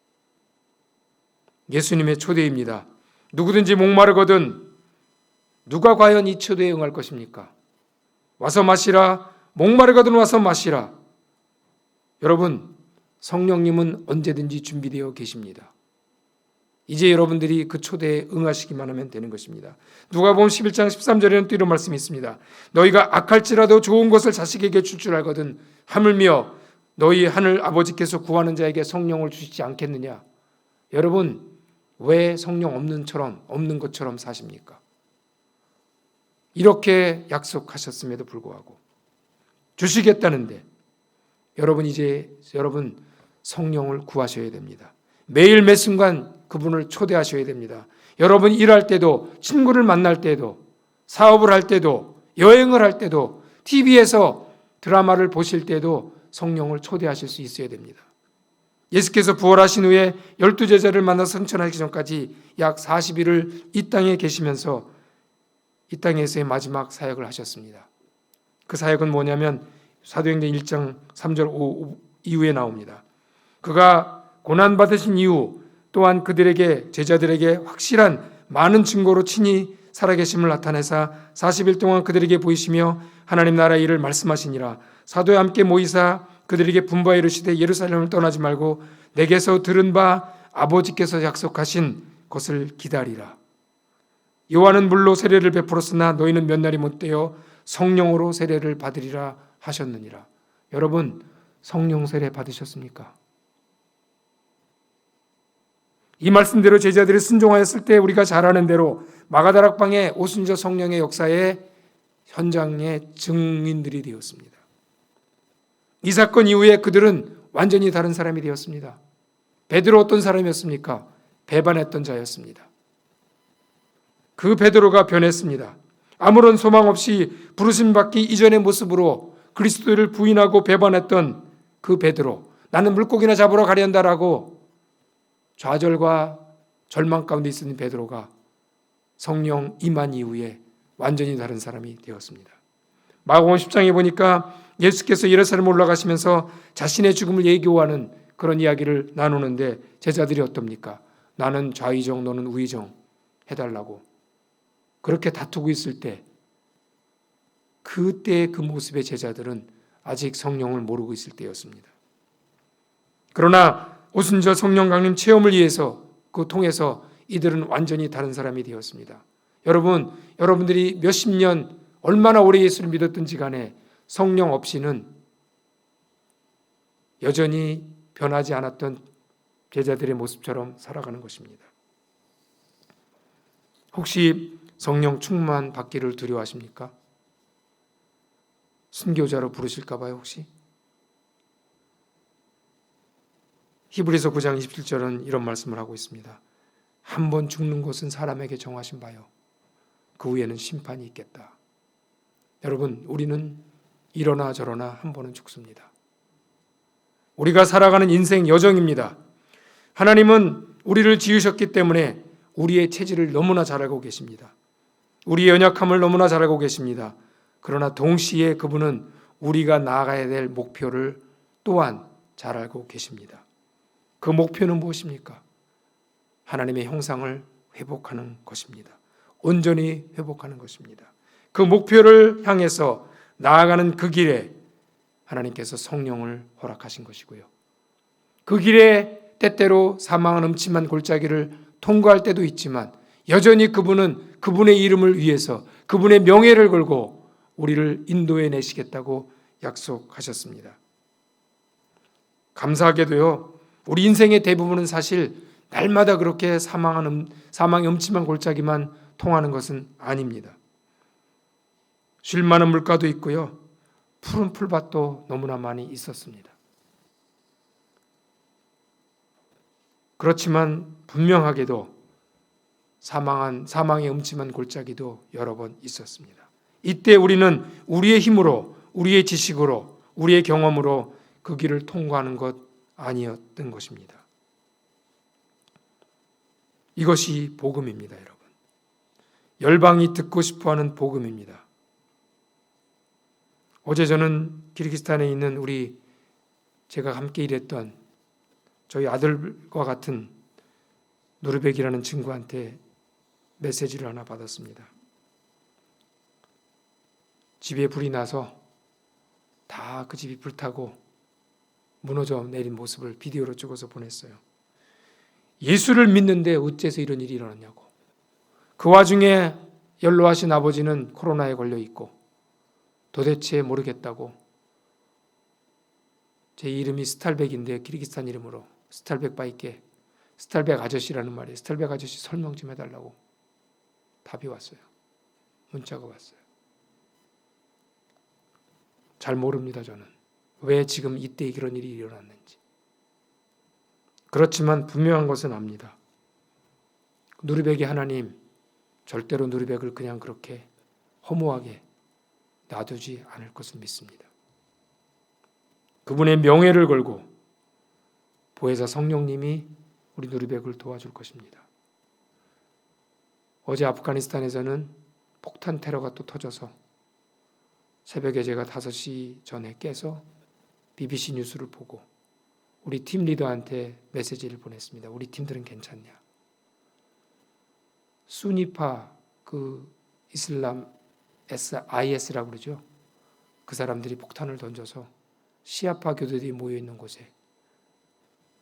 예수님의 초대입니다. 누구든지 목마르거든 누가 과연 이 초대에 응할 것입니까? 와서 마시라. 목마르거든 와서 마시라. 여러분, 성령님은 언제든지 준비되어 계십니다. 이제 여러분들이 그 초대에 응하시기만 하면 되는 것입니다. 누가복음 11장 13절에는 또 이런 말씀이 있습니다. 너희가 악할지라도 좋은 것을 자식에게 줄 줄 알거든 하물며 너희 하늘 아버지께서 구하는 자에게 성령을 주시지 않겠느냐. 여러분, 왜 성령 없는 것처럼 사십니까? 이렇게 약속하셨음에도 불구하고 주시겠다는데 여러분 성령을 구하셔야 됩니다. 매일 매 순간 그분을 초대하셔야 됩니다. 여러분 일할 때도, 친구를 만날 때도, 사업을 할 때도, 여행을 할 때도, TV에서 드라마를 보실 때도 성령을 초대하실 수 있어야 됩니다. 예수께서 부활하신 후에 12제자를 만나 승천하기 전까지 약 40일을 이 땅에 계시면서 이 땅에서의 마지막 사역을 하셨습니다. 그 사역은 뭐냐면 사도행전 1장 3절 5 이후에 나옵니다. 그가 고난받으신 이후 또한 그들에게 제자들에게 확실한 많은 증거로 친히 살아계심을 나타내사 40일 동안 그들에게 보이시며 하나님 나라의 일을 말씀하시니라. 사도에 함께 모이사 그들에게 분부하여 이르시되 예루살렘을 떠나지 말고 내게서 들은 바 아버지께서 약속하신 것을 기다리라. 요한은 물로 세례를 베풀었으나 너희는 몇 날이 못되어 성령으로 세례를 받으리라 하셨느니라. 여러분, 성령 세례 받으셨습니까? 이 말씀대로 제자들이 순종하였을 때 우리가 잘 아는 대로 마가다락방의 오순절 성령의 역사의 현장의 증인들이 되었습니다. 이 사건 이후에 그들은 완전히 다른 사람이 되었습니다. 베드로 어떤 사람이었습니까? 배반했던 자였습니다. 그 베드로가 변했습니다. 아무런 소망 없이 부르심 받기 이전의 모습으로 그리스도를 부인하고 배반했던 그 베드로, 나는 물고기나 잡으러 가련다라고 좌절과 절망 가운데 있었던 베드로가 성령 임한 이후에 완전히 다른 사람이 되었습니다. 마가복음 10장에 보니까 예수께서 예루살렘 올라가시면서 자신의 죽음을 예고하는 그런 이야기를 나누는데 제자들이 어떻습니까? 나는 좌의정 너는 우의정 해달라고 그렇게 다투고 있을 때 그때의 그 모습의 제자들은 아직 성령을 모르고 있을 때였습니다. 그러나 오순절 성령 강림 체험을 위해서 그 통해서 이들은 완전히 다른 사람이 되었습니다. 여러분들이 몇십 년 얼마나 오래 예수를 믿었든지 간에 성령 없이는 여전히 변하지 않았던 제자들의 모습처럼 살아가는 것입니다. 혹시 성령 충만 받기를 두려워하십니까? 순교자로 부르실까 봐요, 혹시? 히브리서 9장 27절은 이런 말씀을 하고 있습니다. 한 번 죽는 것은 사람에게 정하신 바요. 그 후에는 심판이 있겠다. 여러분, 우리는 이러나 저러나 한 번은 죽습니다. 우리가 살아가는 인생 여정입니다. 하나님은 우리를 지으셨기 때문에 우리의 체질을 너무나 잘 알고 계십니다. 우리의 연약함을 너무나 잘 알고 계십니다. 그러나 동시에 그분은 우리가 나아가야 될 목표를 또한 잘 알고 계십니다. 그 목표는 무엇입니까? 하나님의 형상을 회복하는 것입니다. 온전히 회복하는 것입니다. 그 목표를 향해서 나아가는 그 길에 하나님께서 성령을 허락하신 것이고요. 그 길에 때때로 사망은 음침한 골짜기를 통과할 때도 있지만 여전히 그분은 그분의 이름을 위해서 그분의 명예를 걸고 우리를 인도해 내시겠다고 약속하셨습니다. 감사하게도요, 우리 인생의 대부분은 사실 날마다 그렇게 사망의 음침한 골짜기만 통하는 것은 아닙니다. 쉴 만한 물가도 있고요, 푸른 풀밭도 너무나 많이 있었습니다. 그렇지만 분명하게도 사망의 음침한 골짜기도 여러 번 있었습니다. 이때 우리는 우리의 힘으로, 우리의 지식으로, 우리의 경험으로 그 길을 통과하는 것 아니었던 것입니다. 이것이 복음입니다, 여러분. 열방이 듣고 싶어하는 복음입니다. 어제 저는 키르기스탄에 있는 제가 함께 일했던 저희 아들과 같은 누르벡이라는 친구한테 메시지를 하나 받았습니다. 집에 불이 나서 다 그 집이 불타고 무너져 내린 모습을 비디오로 찍어서 보냈어요. 예수를 믿는데 어째서 이런 일이 일어났냐고. 그 와중에 연로하신 아버지는 코로나에 걸려 있고 도대체 모르겠다고. 제 이름이 스탈벡인데 키르기스탄 이름으로 스탈벡 바이께, 스탈벡 아저씨라는 말이에요. 스탈벡 아저씨 설명 좀 해달라고 답이 왔어요. 문자가 왔어요. 잘 모릅니다, 저는. 왜 지금 이때 그런 일이 일어났는지. 그렇지만 분명한 것은 압니다. 누르벡의 하나님 절대로 누르벡을 그냥 그렇게 허무하게 놔두지 않을 것을 믿습니다. 그분의 명예를 걸고 보혜사 성령님이 우리 누르벡을 도와줄 것입니다. 어제 아프가니스탄에서는 폭탄 테러가 또 터져서 새벽에 제가 5시 전에 깨서 BBC 뉴스를 보고 우리 팀 리더한테 메시지를 보냈습니다. 우리 팀들은 괜찮냐? 수니파 이슬람 IS라고 그러죠. 그 사람들이 폭탄을 던져서 시아파 교도들이 모여 있는 곳에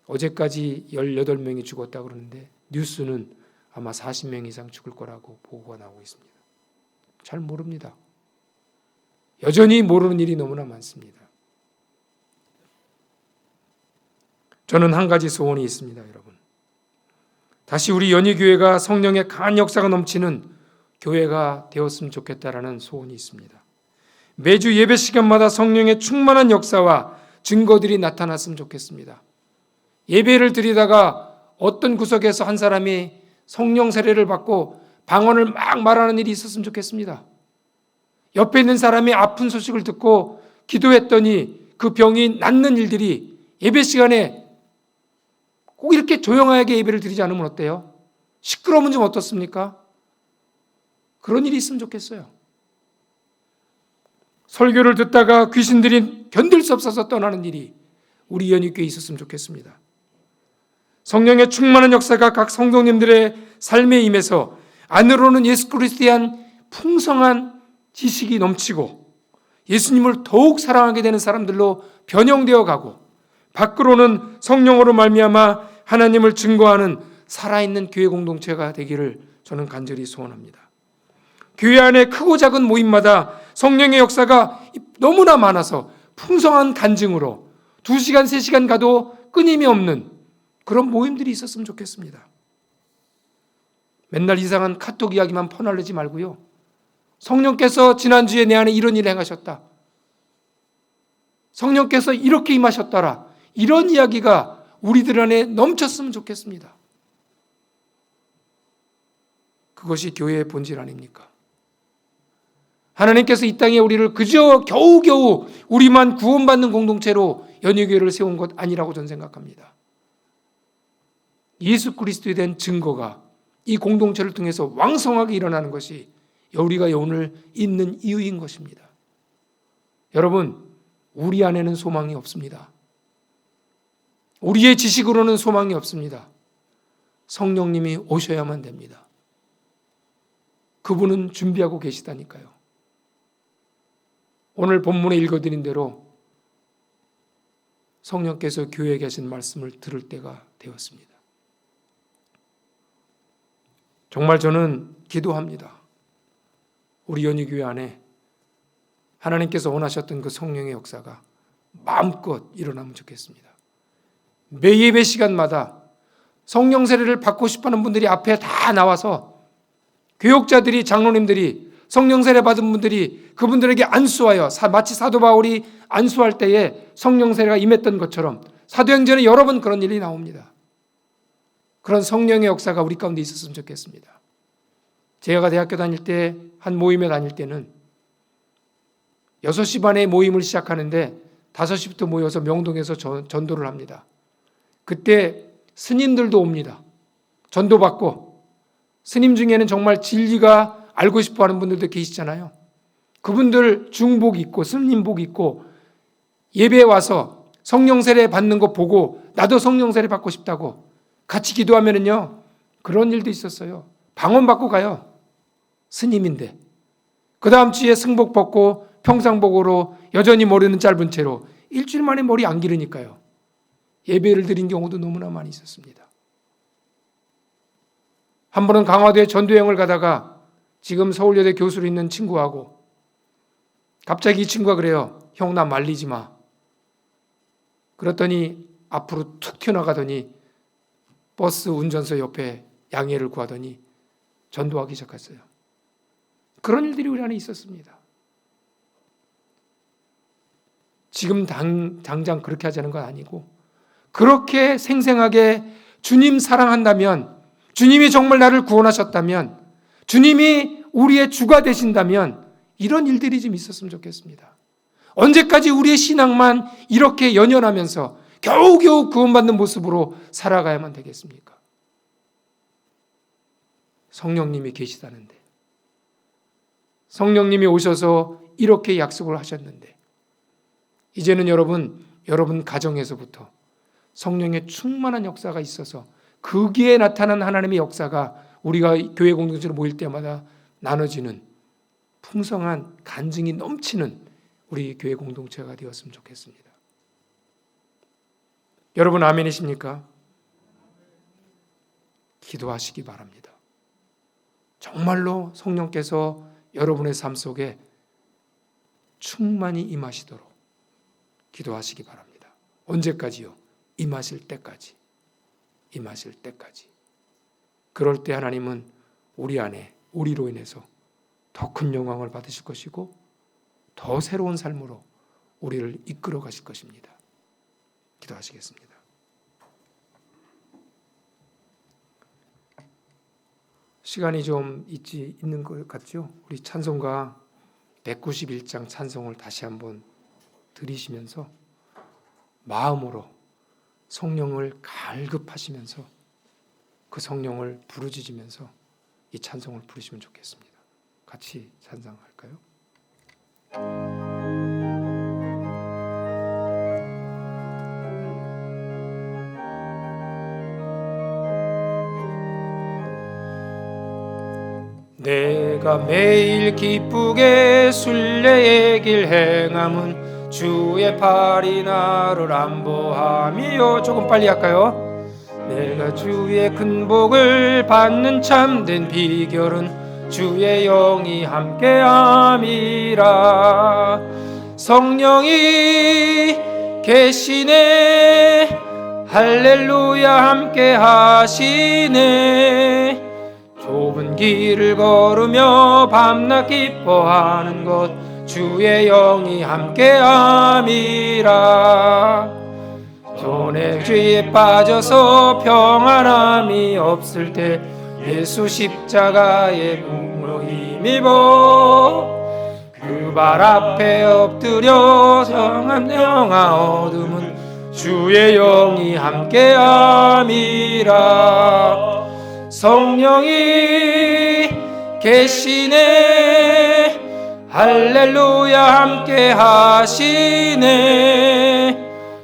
어제까지 18명이 죽었다고 그러는데 뉴스는 아마 40명 이상 죽을 거라고 보고가 나오고 있습니다. 잘 모릅니다. 여전히 모르는 일이 너무나 많습니다. 저는 한 가지 소원이 있습니다, 여러분. 다시 우리 연희교회가 성령의 강한 역사가 넘치는 교회가 되었으면 좋겠다라는 소원이 있습니다. 매주 예배 시간마다 성령의 충만한 역사와 증거들이 나타났으면 좋겠습니다. 예배를 드리다가 어떤 구석에서 한 사람이 성령 세례를 받고 방언을 막 말하는 일이 있었으면 좋겠습니다. 옆에 있는 사람이 아픈 소식을 듣고 기도했더니 그 병이 낫는 일들이 예배 시간에 꼭 이렇게 조용하게 예배를 드리지 않으면 어때요? 시끄러우면 좀 어떻습니까? 그런 일이 있으면 좋겠어요. 설교를 듣다가 귀신들이 견딜 수 없어서 떠나는 일이 우리 연희교회에 있었으면 좋겠습니다. 성령의 충만한 역사가 각 성도님들의 삶에 임해서 안으로는 예수 그리스도에 대한 풍성한 지식이 넘치고 예수님을 더욱 사랑하게 되는 사람들로 변형되어 가고 밖으로는 성령으로 말미암아 하나님을 증거하는 살아있는 교회 공동체가 되기를 저는 간절히 소원합니다. 교회 안에 크고 작은 모임마다 성령의 역사가 너무나 많아서 풍성한 간증으로 2시간, 3시간 가도 끊임이 없는 그런 모임들이 있었으면 좋겠습니다. 맨날 이상한 카톡 이야기만 퍼날르지 말고요. 성령께서 지난주에 내 안에 이런 일을 행하셨다. 성령께서 이렇게 임하셨더라. 이런 이야기가 우리들 안에 넘쳤으면 좋겠습니다. 그것이 교회의 본질 아닙니까? 하나님께서 이 땅에 우리를 그저 겨우겨우 우리만 구원받는 공동체로 연희교회를 세운 것 아니라고 저는 생각합니다. 예수 그리스도에 대한 증거가 이 공동체를 통해서 왕성하게 일어나는 것이 우리가 오늘 있는 이유인 것입니다. 여러분, 우리 안에는 소망이 없습니다. 우리의 지식으로는 소망이 없습니다. 성령님이 오셔야만 됩니다. 그분은 준비하고 계시다니까요. 오늘 본문에 읽어드린 대로 성령께서 교회에 계신 말씀을 들을 때가 되었습니다. 정말 저는 기도합니다. 우리 연희교회 안에 하나님께서 원하셨던 그 성령의 역사가 마음껏 일어나면 좋겠습니다. 매 예배 시간마다 성령 세례를 받고 싶어하는 분들이 앞에 다 나와서 교역자들이, 장로님들이, 성령 세례 받은 분들이 그분들에게 안수하여, 마치 사도 바울이 안수할 때에 성령 세례가 임했던 것처럼 사도행전에 여러 번 그런 일이 나옵니다. 그런 성령의 역사가 우리 가운데 있었으면 좋겠습니다. 제가 대학교 다닐 때 한 모임에 다닐 때는 6시 반에 모임을 시작하는데 5시부터 모여서 명동에서 전도를 합니다. 그때 스님들도 옵니다. 전도받고, 스님 중에는 정말 진리가 알고 싶어하는 분들도 계시잖아요. 그분들 중복 입고 스님복 입고 예배에 와서 성령 세례 받는 거 보고 나도 성령 세례 받고 싶다고 같이 기도하면은요, 그런 일도 있었어요. 방언 받고 가요. 스님인데. 그 다음 주에 승복 벗고 평상복으로 여전히 머리는 짧은 채로 일주일 만에 머리 안 기르니까요. 예배를 드린 경우도 너무나 많이 있었습니다. 한 번은 강화도에 전도여행을 가다가 지금 서울여대 교수로 있는 친구하고 갑자기 이 친구가 그래요. 형, 나 말리지 마. 그랬더니 앞으로 툭 튀어나가더니 버스 운전서 옆에 양해를 구하더니 전도하기 시작했어요. 그런 일들이 우리 안에 있었습니다. 지금 당장 그렇게 하자는 건 아니고, 그렇게 생생하게 주님 사랑한다면, 주님이 정말 나를 구원하셨다면, 주님이 우리의 주가 되신다면 이런 일들이 좀 있었으면 좋겠습니다. 언제까지 우리의 신앙만 이렇게 연연하면서 겨우겨우 구원받는 모습으로 살아가야만 되겠습니까? 성령님이 계시다는데, 성령님이 오셔서 이렇게 약속을 하셨는데, 이제는 여러분 가정에서부터 성령의 충만한 역사가 있어서 거기에 나타난 하나님의 역사가 우리가 교회 공동체로 모일 때마다 나눠지는 풍성한 간증이 넘치는 우리 교회 공동체가 되었으면 좋겠습니다. 여러분 아멘이십니까? 기도하시기 바랍니다. 정말로 성령께서 여러분의 삶 속에 충만히 임하시도록 기도하시기 바랍니다. 언제까지요? 임하실 때까지. 임하실 때까지. 그럴 때 하나님은 우리 안에, 우리로 인해서 더 큰 영광을 받으실 것이고 더 새로운 삶으로 우리를 이끌어 가실 것입니다. 기도하시겠습니다. 시간이 좀 있는 것 같죠? 우리 찬송가 191장 찬송을 다시 한번 들으시면서 마음으로 성령을 갈급하시면서 그 성령을 부르짖으면서 이 찬송을 부르시면 좋겠습니다. 같이 찬송할까요? 내가 매일 기쁘게 순례의 길 행함은 주의 팔이 나를 안보함이요. 조금 빨리 할까요? 내가 주의 큰 복을 받는 참된 비결은 주의 영이 함께함이라. 성령이 계시네, 할렐루야 함께 하시네. 좁은 길을 걸으며 밤낮 기뻐하는 것 주의 영이 함께함이라. 전에 죄에 빠져서 평안함이 없을 때 예수 십자가의 몸으로 힘입어 그 발 앞에 엎드려 정한 영아 어둠은 주의 영이 함께함이라. 성령이 계시네. 할렐루야 함께 하시네.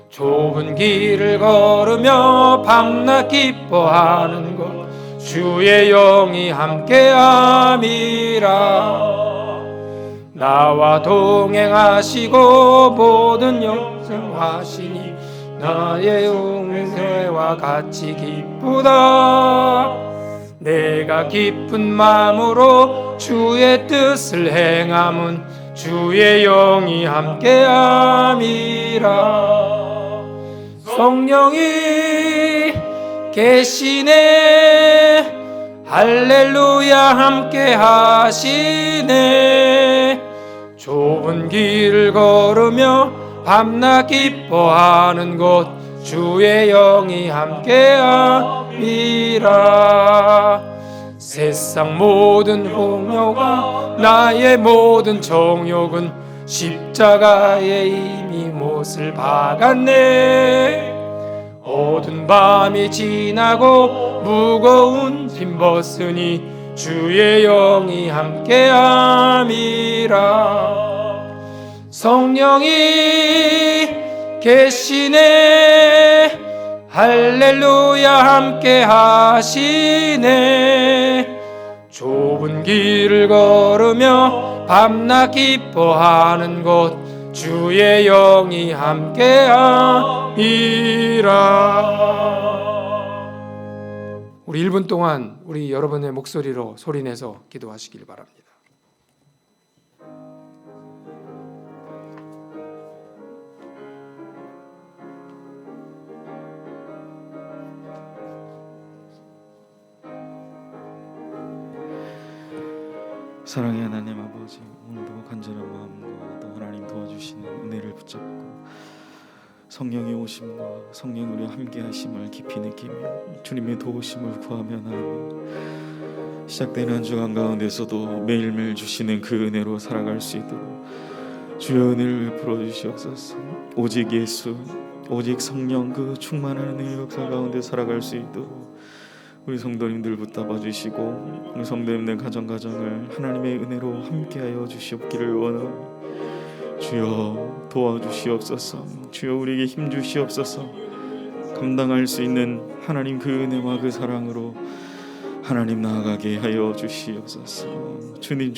좁은 길을 걸으며 밤낮 기뻐하는 것 주의 영이 함께함이라. 나와 동행하시고 모든 역정하시니 나의 용서와 같이 기쁘다. 내가 기쁜 마음으로 주의 뜻을 행함은 주의 영이 함께함이라. 성령이 계시네. 할렐루야 함께 하시네. 좁은 길을 걸으며 밤낮 기뻐하는 곳 주의 영이 함께함이라. 세상 모든 공허가 나의 모든 정욕은 십자가에 이미 못을 박았네. 어두운 밤이 지나고 무거운 짐 벗으니 주의 영이 함께함이라. 성령이 계시네. 할렐루야 함께 하시네. 좁은 길을 걸으며 밤낮 기뻐하는 곳 주의 영이 함께함이라. 우리 1분 동안 우리 여러분의 목소리로 소리내서 기도하시길 바랍니다. 사랑의 하나님 아버지, 오늘도 간절한 마음과 또 하나님 도와주시는 은혜를 붙잡고 성령의 오심과 성령 우리와 함께 하심을 깊이 느끼며 주님의 도우심을 구하며 나아가며 시작되는 한 주간 가운데서도 매일매일 주시는 그 은혜로 살아갈 수 있도록 주의 은혜를 부어주시옵소서. 오직 예수, 오직 성령 그 충만한 은혜의 역사 가운데 살아갈 수 있도록 우리 성도님들 붙잡아 주시고 우리 성도님들 가정을 하나님의 은혜로 함께하여 주시옵기를 원하오니 주여 도와주시옵소서. 주여 우리에게 힘 주시옵소서. 감당할 수 있는 하나님 그 은혜와 그 사랑으로 하나님 나아가게 하여 주시옵소서. 주님.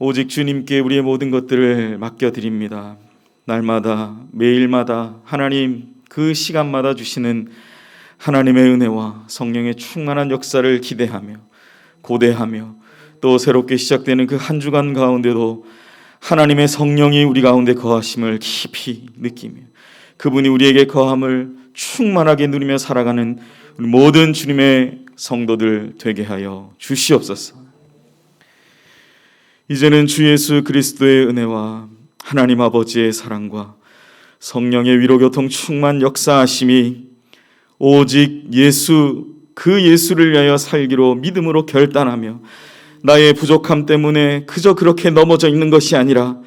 오직 주님께 우리의 모든 것들을 맡겨드립니다. 날마다 매일마다 하나님 그 시간마다 주시는 하나님의 은혜와 성령의 충만한 역사를 기대하며 고대하며 또 새롭게 시작되는 그 한 주간 가운데도 하나님의 성령이 우리 가운데 거하심을 깊이 느끼며 그분이 우리에게 거함을 충만하게 누리며 살아가는 우리 모든 주님의 성도들 되게 하여 주시옵소서. 이제는 주 예수 그리스도의 은혜와 하나님 아버지의 사랑과 성령의 위로교통 충만 역사하심이 오직 예수, 그 예수를 위하여 살기로 믿음으로 결단하며 나의 부족함 때문에 그저 그렇게 넘어져 있는 것이 아니라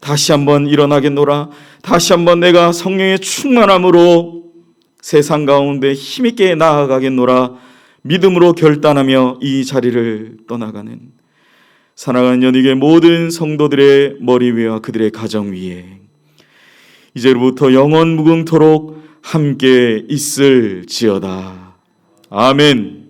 다시 한번 일어나겠노라, 다시 한번 내가 성령의 충만함으로 세상 가운데 힘있게 나아가겠노라 믿음으로 결단하며 이 자리를 떠나가는 사랑하는 연익의 모든 성도들의 머리 위와 그들의 가정 위에 이제로부터 영원 무궁토록 함께 있을지어다. 아멘.